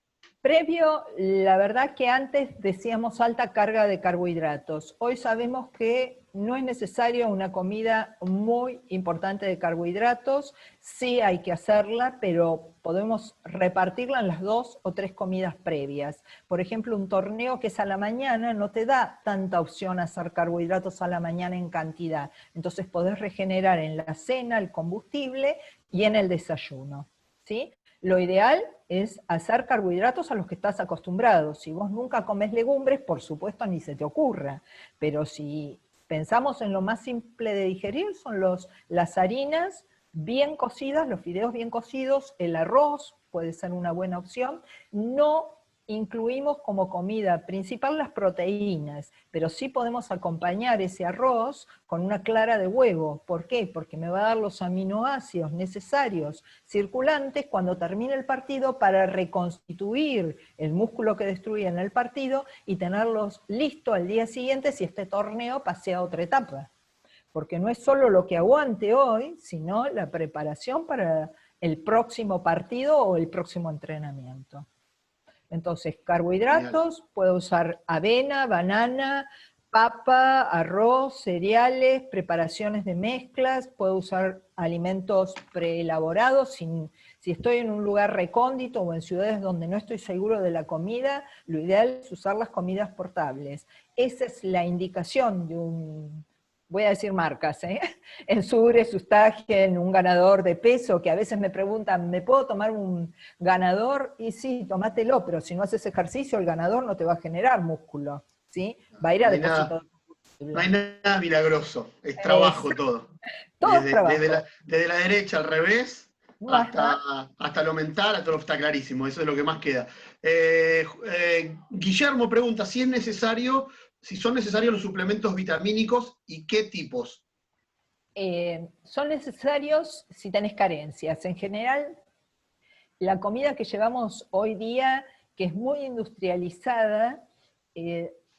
Previo, la verdad que antes decíamos alta carga de carbohidratos. Hoy sabemos que no es necesaria una comida muy importante de carbohidratos. Sí hay que hacerla, pero podemos repartirla en las 2 o 3 comidas previas. Por ejemplo, un torneo que es a la mañana no te da tanta opción a hacer carbohidratos a la mañana en cantidad. Entonces podés regenerar en la cena el combustible y en el desayuno, ¿sí? Lo ideal es hacer carbohidratos a los que estás acostumbrado. Si vos nunca comes legumbres, por supuesto ni se te ocurra. Pero si pensamos en lo más simple de digerir, son las harinas bien cocidas, los fideos bien cocidos, el arroz puede ser una buena opción. No incluimos como comida principal las proteínas, pero sí podemos acompañar ese arroz con una clara de huevo. ¿Por qué? Porque me va a dar los aminoácidos necesarios circulantes cuando termine el partido para reconstituir el músculo que destruí en el partido y tenerlos listos al día siguiente si este torneo pase a otra etapa. Porque no es solo lo que aguante hoy, sino la preparación para el próximo partido o el próximo entrenamiento. Entonces, carbohidratos, puedo usar avena, banana, papa, arroz, cereales, preparaciones de mezclas, puedo usar alimentos preelaborados, si estoy en un lugar recóndito o en ciudades donde no estoy seguro de la comida, lo ideal es usar las comidas portables. Esa es la indicación de voy a decir marcas, en Sure, Sustagen, un ganador de peso, que a veces me preguntan, ¿me puedo tomar un ganador? Y sí, tómatelo, pero si no haces ejercicio, el ganador no te va a generar músculo, ¿sí? Va a ir a depósito de combustible. No hay nada milagroso, es trabajo todo. Todo es trabajo. Desde la derecha al revés, hasta lo mental, hasta lo está clarísimo, eso es lo que más queda. Guillermo pregunta si son necesarios los suplementos vitamínicos y qué tipos. Son necesarios si tenés carencias. En general, la comida que llevamos hoy día, que es muy industrializada,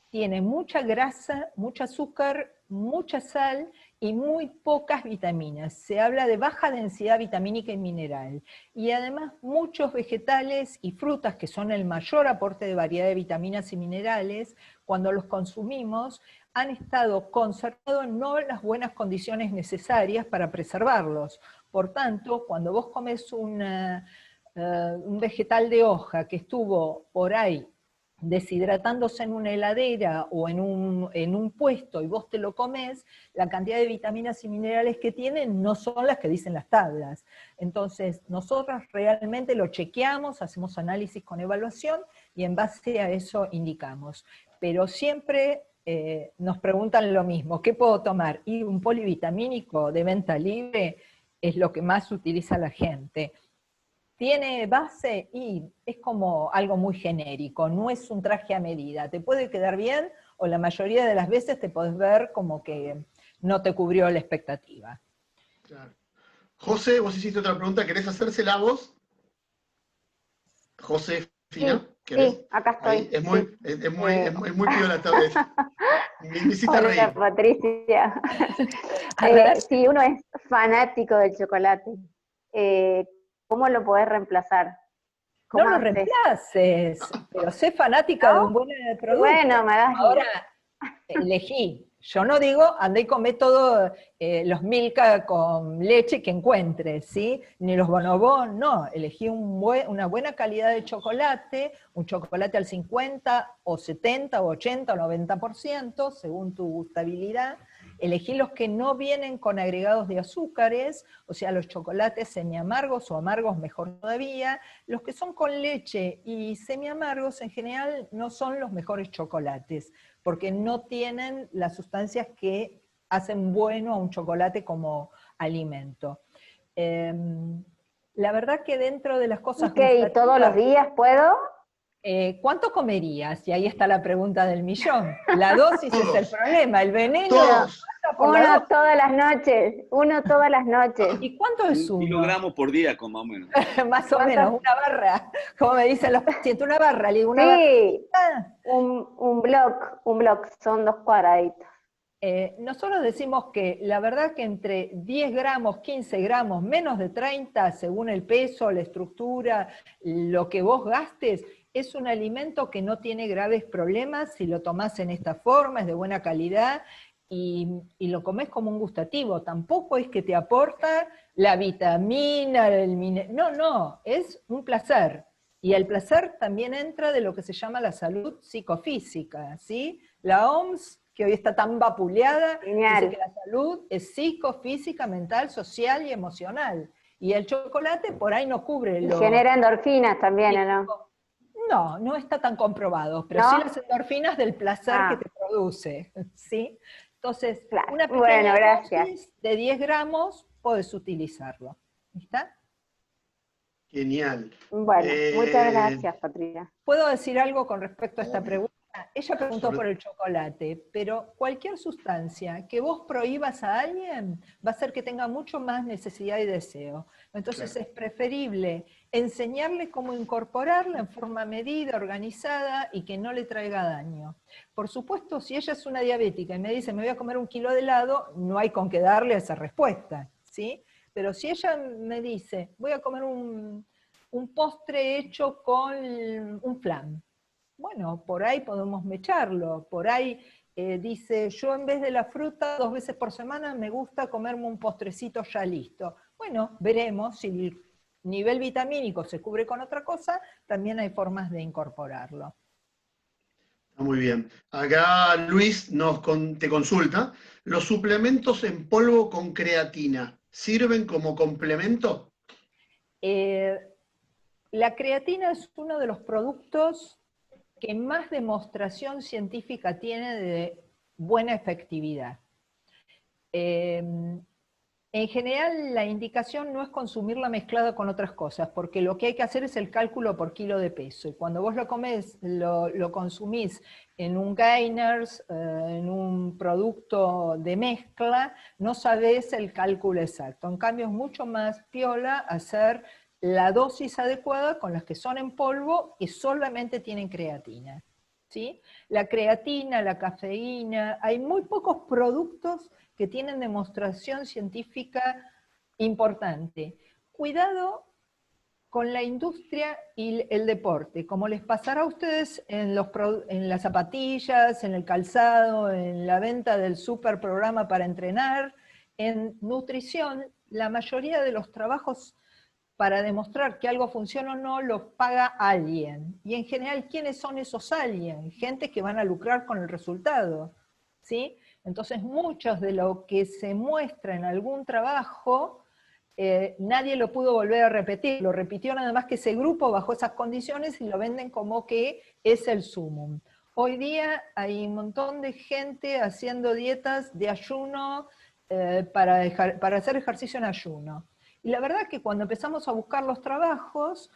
tiene mucha grasa, mucho azúcar, mucha sal y muy pocas vitaminas. Se habla de baja densidad vitamínica y mineral. Y además muchos vegetales y frutas, que son el mayor aporte de variedad de vitaminas y minerales, cuando los consumimos, han estado conservados no en las buenas condiciones necesarias para preservarlos. Por tanto, cuando vos comes un vegetal de hoja que estuvo por ahí deshidratándose en una heladera o en un puesto y vos te lo comés, la cantidad de vitaminas y minerales que tiene no son las que dicen las tablas. Entonces, nosotros realmente lo chequeamos, hacemos análisis con evaluación y en base a eso indicamos. Pero siempre nos preguntan lo mismo, ¿qué puedo tomar? Y un polivitamínico de venta libre es lo que más utiliza la gente. Tiene base y es como algo muy genérico, no es un traje a medida. Te puede quedar bien o la mayoría de las veces te podés ver como que no te cubrió la expectativa. Claro. José, vos hiciste otra pregunta, ¿querés hacérsela vos? José, Fina, ¿querés? Sí, acá estoy. Ahí, es muy piola todo eso. Me hiciste Hola, reír. Patricia. Si uno es fanático del chocolate, ¿cómo lo podés reemplazar? No lo reemplaces, pero sé fanática de un buen producto. Bueno, me das. Ahora, elegí. Yo no digo, andé y comé todos los Milka con leche que encuentres, ¿sí? Ni los bonobón, no. Elegí una buena calidad de chocolate, un chocolate al 50 o 70 o 80 o 90%, según tu gustabilidad. Elegí los que no vienen con agregados de azúcares, o sea, los chocolates semiamargos o amargos mejor todavía. Los que son con leche y semiamargos en general no son los mejores chocolates, porque no tienen las sustancias que hacen bueno a un chocolate como alimento. La verdad que dentro de las cosas ¿Y todos los días puedo? ¿Cuánto comerías? Y ahí está la pregunta del millón. La dosis es el problema, el veneno. Todos. Uno todas las noches. ¿Y cuánto es uno? Kilogramos por día, con más o menos. Más o menos, una barra. Como me dicen los pacientes, una barra. Le digo, una sí, barra. un block, son 2 cuadraditos. Nosotros decimos que la verdad que entre 10 gramos, 15 gramos, menos de 30, según el peso, la estructura, lo que vos gastes, es un alimento que no tiene graves problemas si lo tomás en esta forma, es de buena calidad, y lo comés como un gustativo. Tampoco es que te aporta la vitamina, el mineral. No, es un placer. Y el placer también entra de lo que se llama la salud psicofísica, ¿sí? La OMS, que hoy está tan vapuleada, dice que la salud es psicofísica, mental, social y emocional. Y el chocolate por ahí no cubre y genera endorfinas también, ¿o no? No está tan comprobado, pero ¿no? sí las endorfinas del placer que te produce, ¿sí? Entonces, claro. una pequeña dosis de 10 gramos podés utilizarlo. ¿Está? Genial. Bueno, muchas Eh, gracias, Patricia. ¿Puedo decir algo con respecto a esta pregunta? Ella preguntó Sobre- por el chocolate, pero cualquier sustancia que vos prohíbas a alguien va a hacer que tenga mucho más necesidad y deseo. Entonces Claro. es preferible enseñarle cómo incorporarla en forma medida, organizada y que no le traiga daño. Por supuesto, si ella es una diabética y me dice me voy a comer 1 kilo de helado, no hay con qué darle esa respuesta, ¿sí? Pero si ella me dice voy a comer un postre hecho con un flan, bueno, por ahí podemos mecharlo, por ahí dice, yo en vez de la fruta 2 veces por semana me gusta comerme un postrecito ya listo. Bueno, veremos si el nivel vitamínico se cubre con otra cosa, también hay formas de incorporarlo. Está muy bien. Acá Luis te consulta. ¿Los suplementos en polvo con creatina sirven como complemento? La creatina es uno de los productos que más demostración científica tiene de buena efectividad. En general, la indicación no es consumirla mezclada con otras cosas, porque lo que hay que hacer es el cálculo por kilo de peso. Y cuando vos lo comés, lo consumís en un gainers, en un producto de mezcla, no sabés el cálculo exacto. En cambio, es mucho más piola hacer la dosis adecuada con las que son en polvo y solamente tienen creatina, ¿sí? La creatina, la cafeína, hay muy pocos productos que tienen demostración científica importante. Cuidado con la industria y el deporte, como les pasará a ustedes en las zapatillas, en el calzado, en la venta del super programa para entrenar, en nutrición, la mayoría de los trabajos para demostrar que algo funciona o no, los paga alguien. Y en general, ¿quiénes son esos alguien? Gente que van a lucrar con el resultado, ¿sí? Entonces, muchos de lo que se muestra en algún trabajo, nadie lo pudo volver a repetir. Lo repitió nada más que ese grupo bajo esas condiciones y lo venden como que es el sumum. Hoy día hay un montón de gente haciendo dietas de ayuno para hacer ejercicio en ayuno. Y la verdad que cuando empezamos a buscar los trabajos,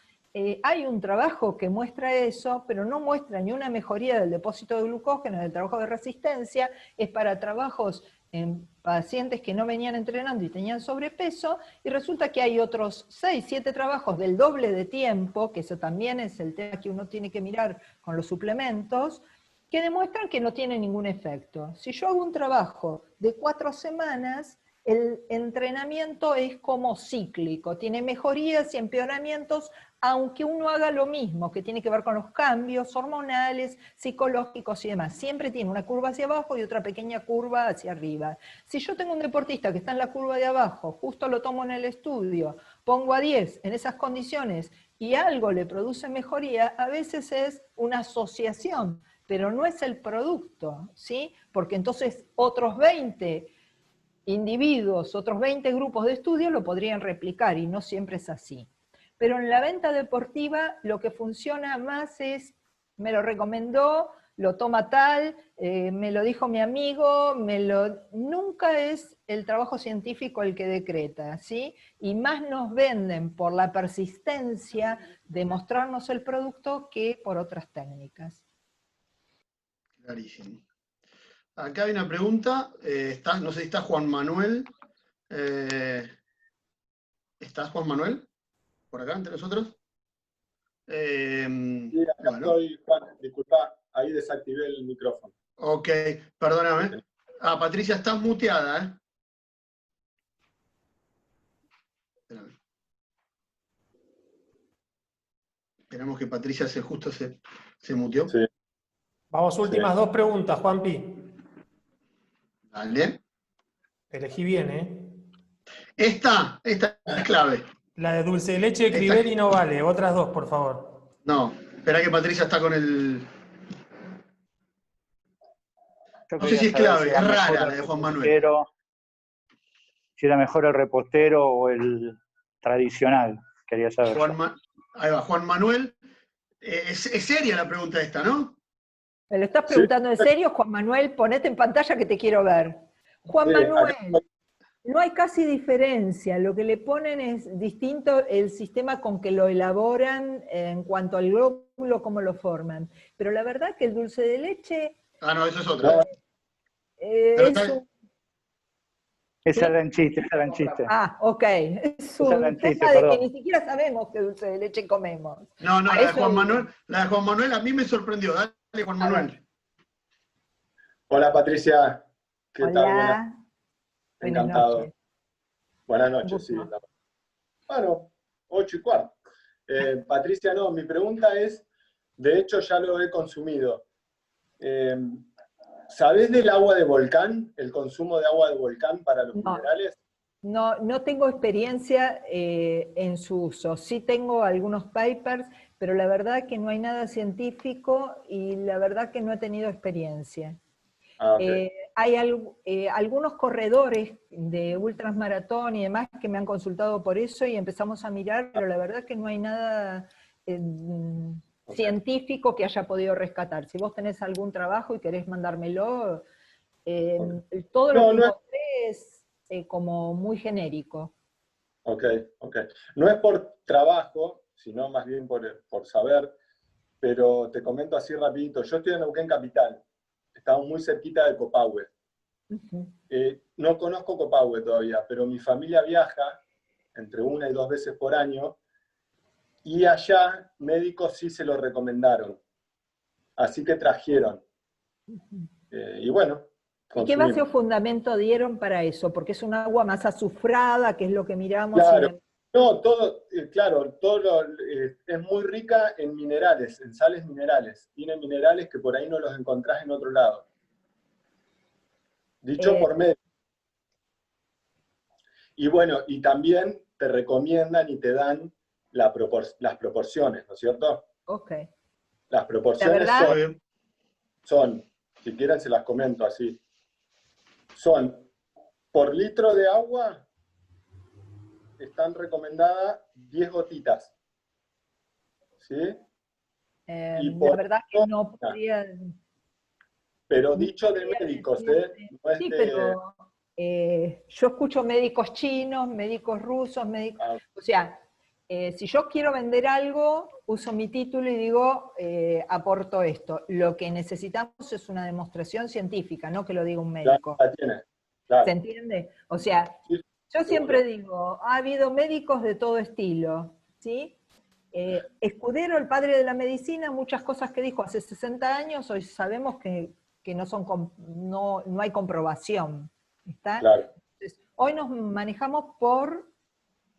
hay un trabajo que muestra eso, pero no muestra ni una mejoría del depósito de glucógeno, del trabajo de resistencia, es para trabajos en pacientes que no venían entrenando y tenían sobrepeso, y resulta que hay otros 6, 7 trabajos del doble de tiempo, que eso también es el tema que uno tiene que mirar con los suplementos, que demuestran que no tiene ningún efecto. Si yo hago un trabajo de 4 semanas, el entrenamiento es como cíclico, tiene mejorías y empeoramientos, aunque uno haga lo mismo, que tiene que ver con los cambios hormonales, psicológicos y demás. Siempre tiene una curva hacia abajo y otra pequeña curva hacia arriba. Si yo tengo un deportista que está en la curva de abajo, justo lo tomo en el estudio, pongo a 10 en esas condiciones y algo le produce mejoría, a veces es una asociación, pero no es el producto, ¿sí? Porque entonces otros 20 individuos, otros 20 grupos de estudio lo podrían replicar y no siempre es así. Pero en la venta deportiva lo que funciona más es, me lo recomendó, lo toma tal, me lo dijo mi amigo, nunca es el trabajo científico el que decreta, ¿sí? Y más nos venden por la persistencia de mostrarnos el producto que por otras técnicas. Clarísimo. Acá hay una pregunta, no sé si está Juan Manuel. ¿Estás Juan Manuel? ¿Por acá entre nosotros? Sí, acá Bueno. estoy, Juan, disculpa, ahí desactivé el micrófono. Ok, perdóname. Patricia, estás muteada, ¿eh? Espérame. Esperamos que Patricia justo se muteó. Sí. Vamos, últimas 2 preguntas, Juanpi. Dale. Elegí bien, ¿eh? Esta es clave. La de dulce de leche de Crivelli no vale. Otras 2, por favor. No, espera que Patricia está con el... No sé si es clave, es rara la de Juan Manuel. Si era mejor el repostero o el tradicional, quería saber. Ahí va, Juan Manuel. Es seria la pregunta esta, ¿no? ¿Me lo estás preguntando en serio, Juan Manuel? Ponete en pantalla que te quiero ver. Juan Manuel, No hay casi diferencia, lo que le ponen es distinto el sistema con que lo elaboran en cuanto al glóbulo, cómo lo forman. Pero la verdad que el dulce de leche Ah, no, eso es otra. Pero es está- un... Ese era en chiste, ese era en chiste. Ah, ok, es Ese era un en chiste, tema de que perdón. ni siquiera sabemos qué dulce de leche comemos. No, no, A la de eso Juan iba. Manuel, la de Juan Manuel a mí me sorprendió. Dale, Juan A ver. Manuel. Hola Patricia, ¿qué tal? Hola, buenas Encantado. noches. Buenas Un noches, sí. gusto. Bueno, 8:15. Patricia, no, mi pregunta es, de hecho ya lo he consumido. ¿Sabés del agua de volcán? ¿El consumo de agua de volcán para los No. minerales? No, no tengo experiencia en su uso. Sí tengo algunos papers, pero la verdad que no hay nada científico y la verdad que no he tenido experiencia. Ah, ok. Hay algunos corredores de ultramaratón y demás que me han consultado por eso y empezamos a mirar, pero la verdad que no hay nada científico que haya podido rescatar. Si vos tenés algún trabajo y querés mandármelo, todo lo No, que no es- encontré es como muy genérico. Ok, ok. No es por trabajo, sino más bien por saber, pero te comento así rapidito. Yo estoy en Neuquén Capital, estamos muy cerquita de Copahue. Ujú. No conozco Copahue todavía, pero mi familia viaja entre 1 y 2 veces por año, y allá médicos sí se lo recomendaron, así que trajeron. Y bueno, ¿Y qué base o consumimos. fundamento dieron para eso? Porque es un agua más azufrada, que es lo que miramos. Claro. No, todo, claro, es muy rica en minerales, en sales minerales. Tiene minerales que por ahí no los encontrás en otro lado. Dicho por médicos. Y bueno, y también te recomiendan y te dan las proporciones, ¿no es cierto? Ok. Las proporciones verdad- Muy bien. son, si quieren se las comento así, son por litro de agua están recomendadas 10 gotitas. ¿Sí? Y La por verdad que no podría... Pero dicho de podría médicos, decirte. no es Sí, de... pero yo escucho médicos chinos, médicos rusos, Ah, o sea, si yo quiero vender algo, uso mi título y digo, aporto esto. Lo que necesitamos es una demostración científica, no que lo diga un médico. la tiene, claro. ¿Se entiende? O sea, Sí, yo seguro. siempre digo, ha habido médicos de todo estilo, ¿sí? Escudero, el padre de la medicina, muchas cosas que dijo hace 60 años, hoy sabemos que no hay comprobación. ¿Está? Claro. Entonces, hoy nos manejamos por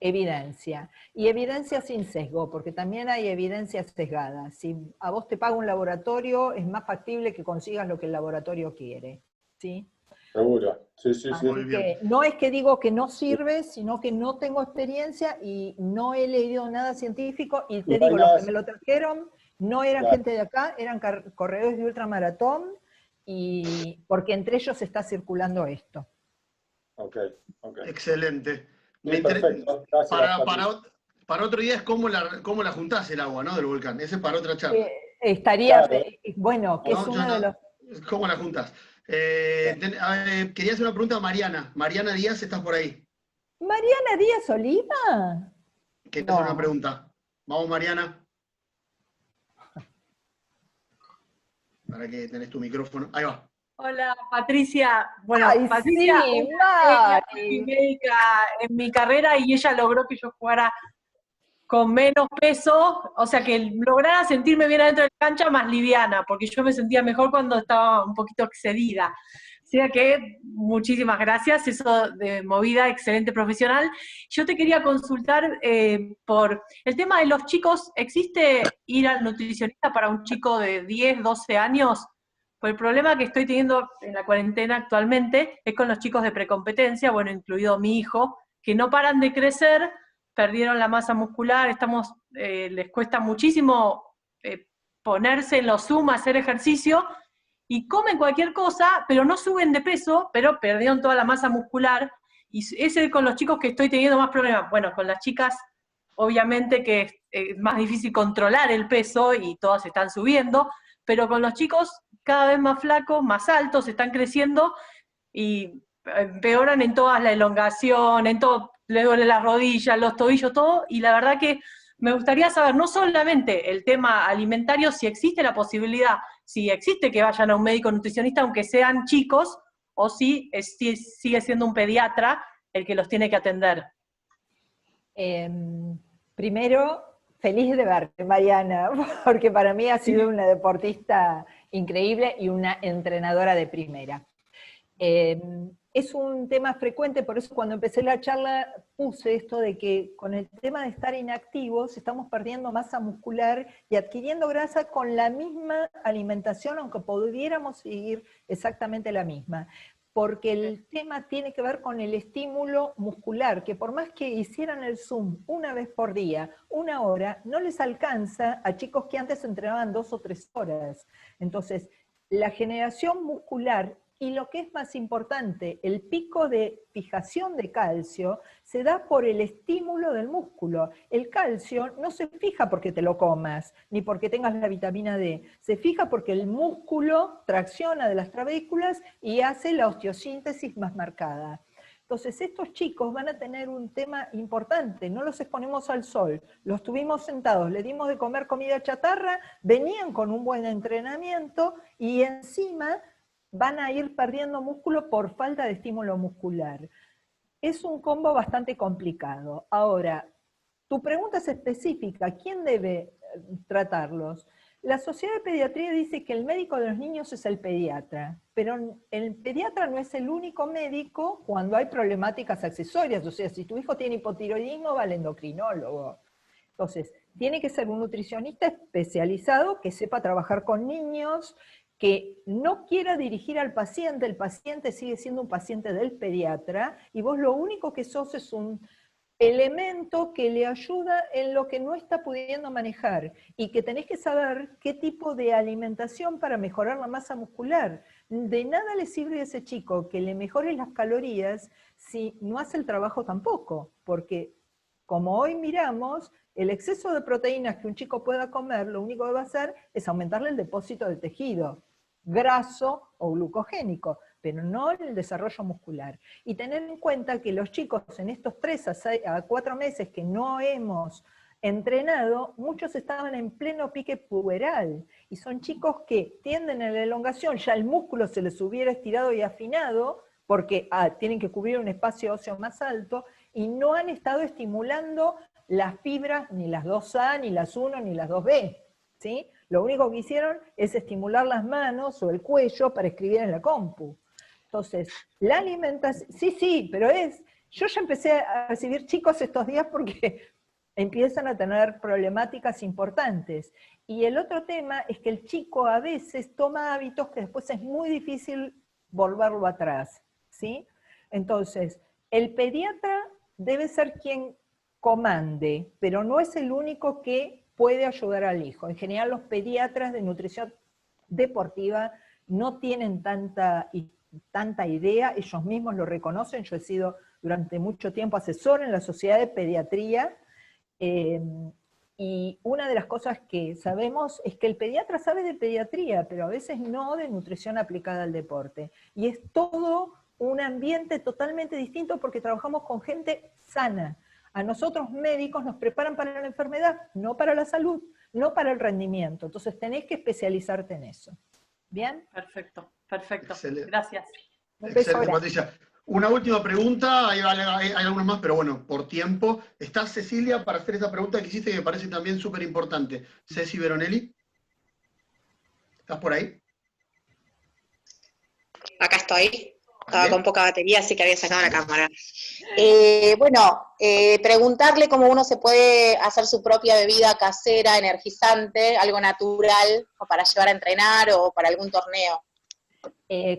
evidencia, y evidencia sin sesgo, porque también hay evidencia sesgada. Si a vos te paga un laboratorio, es más factible que consigas lo que el laboratorio quiere, ¿sí? Seguro. Sí, sí, sí. Así Muy bien. que no es que digo que no sirve, sino que no tengo experiencia y no he leído nada científico, y te No hay digo, los nada- que me lo trajeron no eran Claro. gente de acá, eran corredores de ultramaratón, y porque entre ellos está circulando esto. Ok, ok. Excelente. Sí, Me inter- perfecto. Gracias, Patricia. para otro día es cómo la juntás el agua, ¿no? Del volcán. Ese es para otra charla. Estaría, Claro. bueno, que No, es yo uno de no. los... ¿Cómo la juntás? Quería hacer una pregunta a Mariana. Mariana Díaz, ¿estás por ahí? ¿Mariana Díaz Oliva? Quería No. hacer una pregunta. Vamos, Mariana. Para que tenés tu micrófono. Ahí va. Hola, Patricia. Bueno, Ay, Patricia sí, es Mari. médica en mi carrera y ella logró que yo jugara con menos peso, o sea, que lograra sentirme bien adentro de la cancha más liviana, porque yo me sentía mejor cuando estaba un poquito excedida. O sea que muchísimas gracias, eso de movida, excelente profesional. Yo te quería consultar por el tema de los chicos. ¿Existe ir al nutricionista para un chico de 10, 12 años? Pues el problema que estoy teniendo en la cuarentena actualmente es con los chicos de precompetencia, bueno, incluido mi hijo, que no paran de crecer, perdieron la masa muscular, les cuesta muchísimo ponerse en los Zoom, hacer ejercicio, y comen cualquier cosa, pero no suben de peso, pero perdieron toda la masa muscular, y ese es con los chicos que estoy teniendo más problemas. Bueno, con las chicas, obviamente que es más difícil controlar el peso, y todas están subiendo, pero con los chicos cada vez más flacos, más altos, están creciendo, y empeoran en todas, la elongación, en todo, le duele las rodillas, los tobillos, todo, y la verdad que me gustaría saber no solamente el tema alimentario, si existe la posibilidad, si existe que vayan a un médico nutricionista, aunque sean chicos, o si sigue siendo un pediatra el que los tiene que atender. Primero, feliz de verte, Mariana, porque para mí has sido una deportista increíble y una entrenadora de primera. Es un tema frecuente, por eso cuando empecé la charla puse esto de que con el tema de estar inactivos estamos perdiendo masa muscular y adquiriendo grasa con la misma alimentación, aunque pudiéramos seguir exactamente la misma. Porque el tema tiene que ver con el estímulo muscular, que por más que hicieran el Zoom una vez por día, 1 hora, no les alcanza a chicos que antes entrenaban 2 o 3 horas. Entonces, la generación muscular, y lo que es más importante, el pico de fijación de calcio, se da por el estímulo del músculo. El calcio no se fija porque te lo comas, ni porque tengas la vitamina D, se fija porque el músculo tracciona de las trabéculas y hace la osteosíntesis más marcada. Entonces estos chicos van a tener un tema importante, no los exponemos al sol, los tuvimos sentados, les dimos de comer comida chatarra, venían con un buen entrenamiento y encima van a ir perdiendo músculo por falta de estímulo muscular. Es un combo bastante complicado. Ahora, tu pregunta es específica, ¿quién debe tratarlos? La Sociedad de Pediatría dice que el médico de los niños es el pediatra, pero el pediatra no es el único médico cuando hay problemáticas accesorias, o sea, si tu hijo tiene hipotiroidismo, va al endocrinólogo. Entonces, tiene que ser un nutricionista especializado que sepa trabajar con niños, que no quiera dirigir al paciente, el paciente sigue siendo un paciente del pediatra, y vos lo único que sos es un elemento que le ayuda en lo que no está pudiendo manejar, y que tenés que saber qué tipo de alimentación para mejorar la masa muscular. De nada le sirve a ese chico que le mejores las calorías si no hace el trabajo tampoco, porque como hoy miramos, el exceso de proteínas que un chico pueda comer, lo único que va a hacer es aumentarle el depósito de tejido, graso o glucogénico, pero no el desarrollo muscular. Y tener en cuenta que los chicos en estos 3 a 4 meses que no hemos entrenado, muchos estaban en pleno pique puberal, y son chicos que tienden a la elongación, ya el músculo se les hubiera estirado y afinado, porque tienen que cubrir un espacio óseo más alto, y no han estado estimulando las fibras, ni las 2A, ni las 1, ni las 2B, ¿sí? Lo único que hicieron es estimular las manos o el cuello para escribir en la compu. Entonces, la alimentación, sí, pero yo ya empecé a recibir chicos estos días porque empiezan a tener problemáticas importantes. Y el otro tema es que el chico a veces toma hábitos que después es muy difícil volverlo atrás, ¿sí? Entonces, el pediatra debe ser quien comande, pero no es el único que puede ayudar al hijo. En general los pediatras de nutrición deportiva no tienen tanta idea, ellos mismos lo reconocen. Yo he sido durante mucho tiempo asesor en la Sociedad de Pediatría, y una de las cosas que sabemos es que el pediatra sabe de pediatría, pero a veces no de nutrición aplicada al deporte. Y es todo un ambiente totalmente distinto porque trabajamos con gente sana. A nosotros médicos nos preparan para la enfermedad, no para la salud, no para el rendimiento. Entonces tenés que especializarte en eso. ¿Bien? Perfecto, perfecto. Excelente. Gracias. Excelente, Patricia. Una última pregunta, hay algunas más, pero bueno, por tiempo. Está Cecilia para hacer esa pregunta que hiciste, que me parece también súper importante. Ceci Veronelli, ¿estás por ahí? Acá estoy. Estaba Vale. con poca batería, así que había sacado la cámara. Preguntarle cómo uno se puede hacer su propia bebida casera, energizante, algo natural, o para llevar a entrenar o para algún torneo.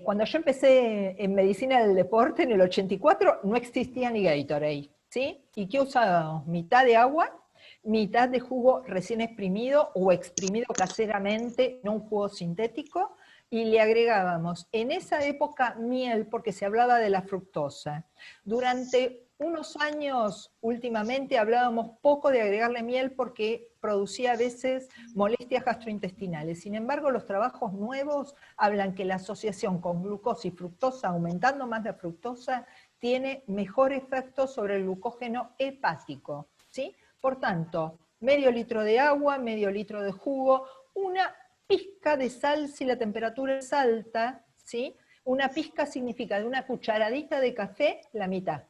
Cuando yo empecé en medicina del deporte, en el 84, no existía ni Gatorade, ¿sí? ¿Y qué usábamos? Mitad de agua, mitad de jugo recién exprimido o exprimido caseramente, no un jugo sintético, y le agregábamos en esa época miel porque se hablaba de la fructosa. Durante unos años últimamente hablábamos poco de agregarle miel porque producía a veces molestias gastrointestinales. Sin embargo, los trabajos nuevos hablan que la asociación con glucosa y fructosa, aumentando más la fructosa, tiene mejor efecto sobre el glucógeno hepático, ¿sí? Por tanto, medio litro de agua, medio litro de jugo, una pizca de sal si la temperatura es alta, ¿sí? Una pizca significa de una cucharadita de café, la mitad,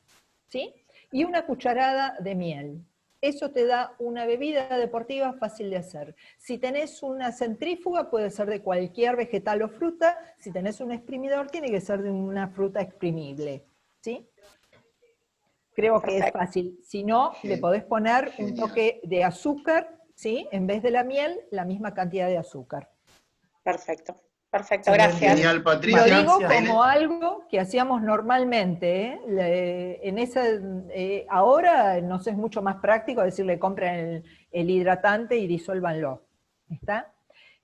¿sí? Y una cucharada de miel. Eso te da una bebida deportiva fácil de hacer. Si tenés una centrífuga, puede ser de cualquier vegetal o fruta. Si tenés un exprimidor, tiene que ser de una fruta exprimible, ¿sí? Creo que es fácil. Si no, le podés poner un toque de azúcar, ¿sí? En vez de la miel, la misma cantidad de azúcar. Perfecto. Perfecto, gracias. Genial, Patricia. Lo digo como algo que hacíamos normalmente, ¿eh? Ahora nos es mucho más práctico decirle compren el hidratante y disuélvanlo. ¿Está?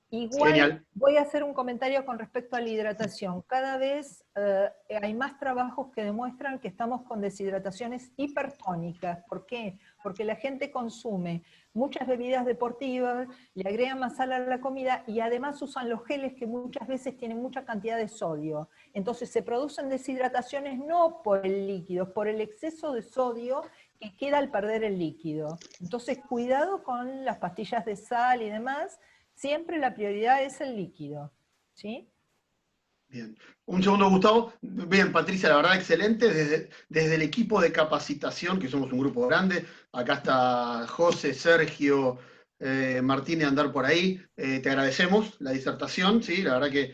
Igual Genial. voy a hacer un comentario con respecto a la hidratación. Cada vez hay más trabajos que demuestran que estamos con deshidrataciones hipertónicas. ¿Por qué? Porque la gente consume muchas bebidas deportivas, le agregan más sal a la comida y además usan los geles que muchas veces tienen mucha cantidad de sodio. Entonces se producen deshidrataciones no por el líquido, por el exceso de sodio que queda al perder el líquido. Entonces cuidado con las pastillas de sal y demás. Siempre la prioridad es el líquido, ¿sí? Bien. Un segundo, Gustavo. Bien, Patricia, la verdad, excelente. Desde el equipo de capacitación, que somos un grupo grande, acá está José, Sergio, Martín y andar por ahí. Te agradecemos la disertación, ¿sí? La verdad que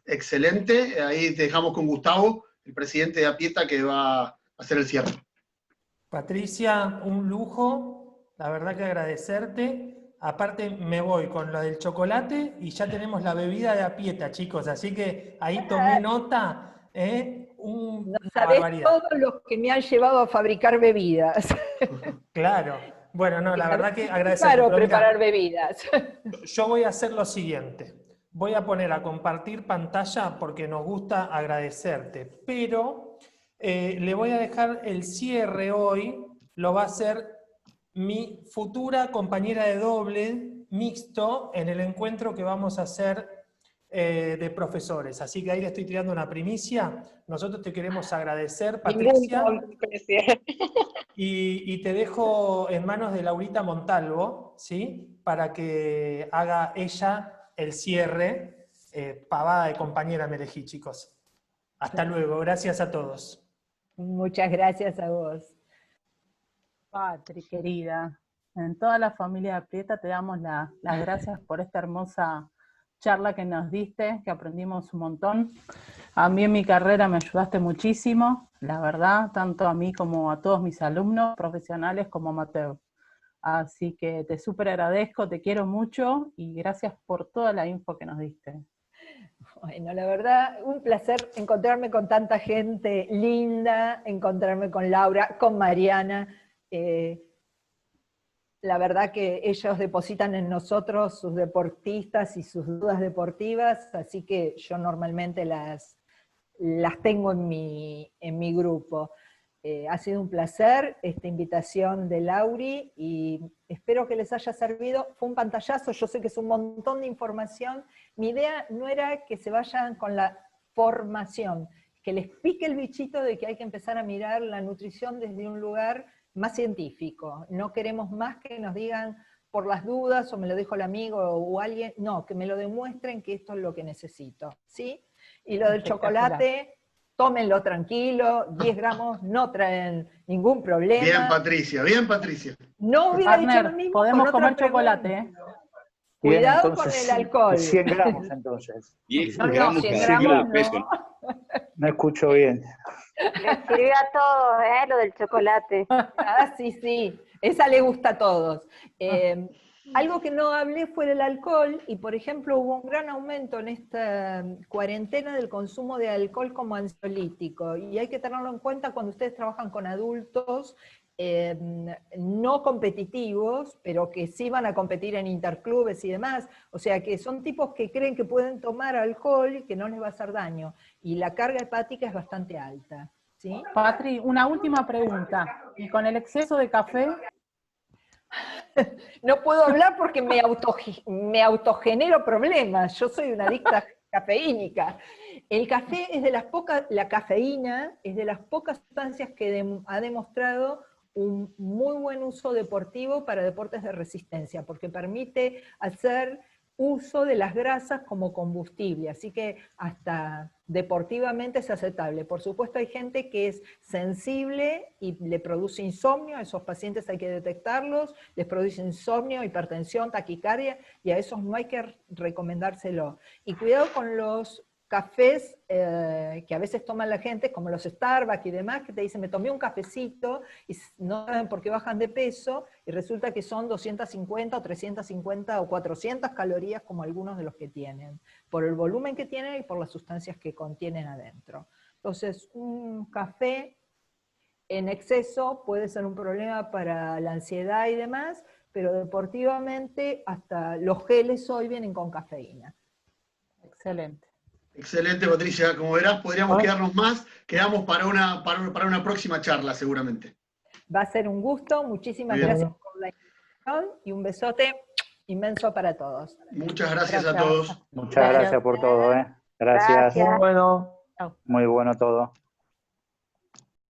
excelente. Ahí te dejamos con Gustavo, el presidente de APIETA, que va a hacer el cierre. Patricia, un lujo, la verdad que agradecerte. Aparte me voy con lo del chocolate y ya tenemos la bebida de APIETA, chicos, así que ahí tomé nota, una Sabés barbaridad. todos los que me han llevado a fabricar bebidas. Claro, bueno, no, la verdad que agradecerte. Claro, pero mirá, preparar bebidas. yo voy a hacer lo siguiente, voy a poner a compartir pantalla porque nos gusta agradecerte, pero le voy a dejar el cierre hoy, lo va a hacer mi futura compañera de doble mixto en el encuentro que vamos a hacer de profesores. Así que ahí le estoy tirando una primicia. Nosotros te queremos agradecer, Patricia. Y te dejo en manos de Laurita Montalvo, ¿sí? Para que haga ella el cierre. Pavada de compañera me elegí, chicos. Hasta luego. Gracias a todos. Muchas gracias a vos. Patri, querida, en toda la familia de Aprieta te damos las gracias por esta hermosa charla que nos diste, que aprendimos un montón. A mí en mi carrera me ayudaste muchísimo, la verdad, tanto a mí como a todos mis alumnos, profesionales como amateurs. Así que te súper agradezco, te quiero mucho y gracias por toda la info que nos diste. Bueno, la verdad, un placer encontrarme con tanta gente linda, encontrarme con Laura, con Mariana. La verdad que ellos depositan en nosotros sus deportistas y sus dudas deportivas, así que yo normalmente las tengo en mi grupo. Ha sido un placer esta invitación de Lauri y espero que les haya servido. Fue un pantallazo, yo sé que es un montón de información. Mi idea no era que se vayan con la formación, que les pique el bichito de que hay que empezar a mirar la nutrición desde un lugar más científico. No queremos más que nos digan por las dudas, o me lo dijo el amigo o alguien, no, que me lo demuestren que esto es lo que necesito, ¿sí? Y lo del chocolate, tómenlo tranquilo, 10 gramos no traen ningún problema. Bien, Patricia, bien, Patricia. No hubiera dicho lo mismo. Podemos comer chocolate, ¿eh? Cuidado entonces, con el alcohol. 100 gramos entonces. 10 No, gramos 100 por gramos kilo de no. peso. No escucho bien. Les sirve a todos, lo del chocolate. Ah, sí, sí, esa le gusta a todos. Algo que no hablé fue del alcohol, y por ejemplo hubo un gran aumento en esta cuarentena del consumo de alcohol como ansiolítico, y hay que tenerlo en cuenta cuando ustedes trabajan con adultos no competitivos, pero que sí van a competir en interclubes y demás, o sea que son tipos que creen que pueden tomar alcohol y que no les va a hacer daño, y la carga hepática es bastante alta. ¿sí? Patri, una última pregunta. ¿Y con el exceso de café? No puedo hablar porque me autogenero problemas. Yo soy una adicta cafeínica. El café es de las pocas, la cafeína es de las pocas sustancias que ha demostrado un muy buen uso deportivo para deportes de resistencia, porque permite hacer uso de las grasas como combustible, así que hasta deportivamente es aceptable. Por supuesto hay gente que es sensible y le produce insomnio, a esos pacientes hay que detectarlos, les produce insomnio, hipertensión, taquicardia, y a esos no hay que recomendárselo. Y cuidado con los cafés que a veces toman la gente, como los Starbucks y demás, que te dicen, me tomé un cafecito, y no saben por qué bajan de peso, y resulta que son 250 o 350 o 400 calorías como algunos de los que tienen, por el volumen que tienen y por las sustancias que contienen adentro. Entonces, un café en exceso puede ser un problema para la ansiedad y demás, pero deportivamente hasta los geles hoy vienen con cafeína. Excelente. Excelente, Patricia. Como verás, podríamos quedarnos más. Quedamos para una próxima charla, seguramente. Va a ser un gusto. Muchísimas gracias por la invitación y un besote inmenso para todos. Muchas gracias a todos. Muchas gracias por todo. Gracias. Gracias. Muy bueno todo.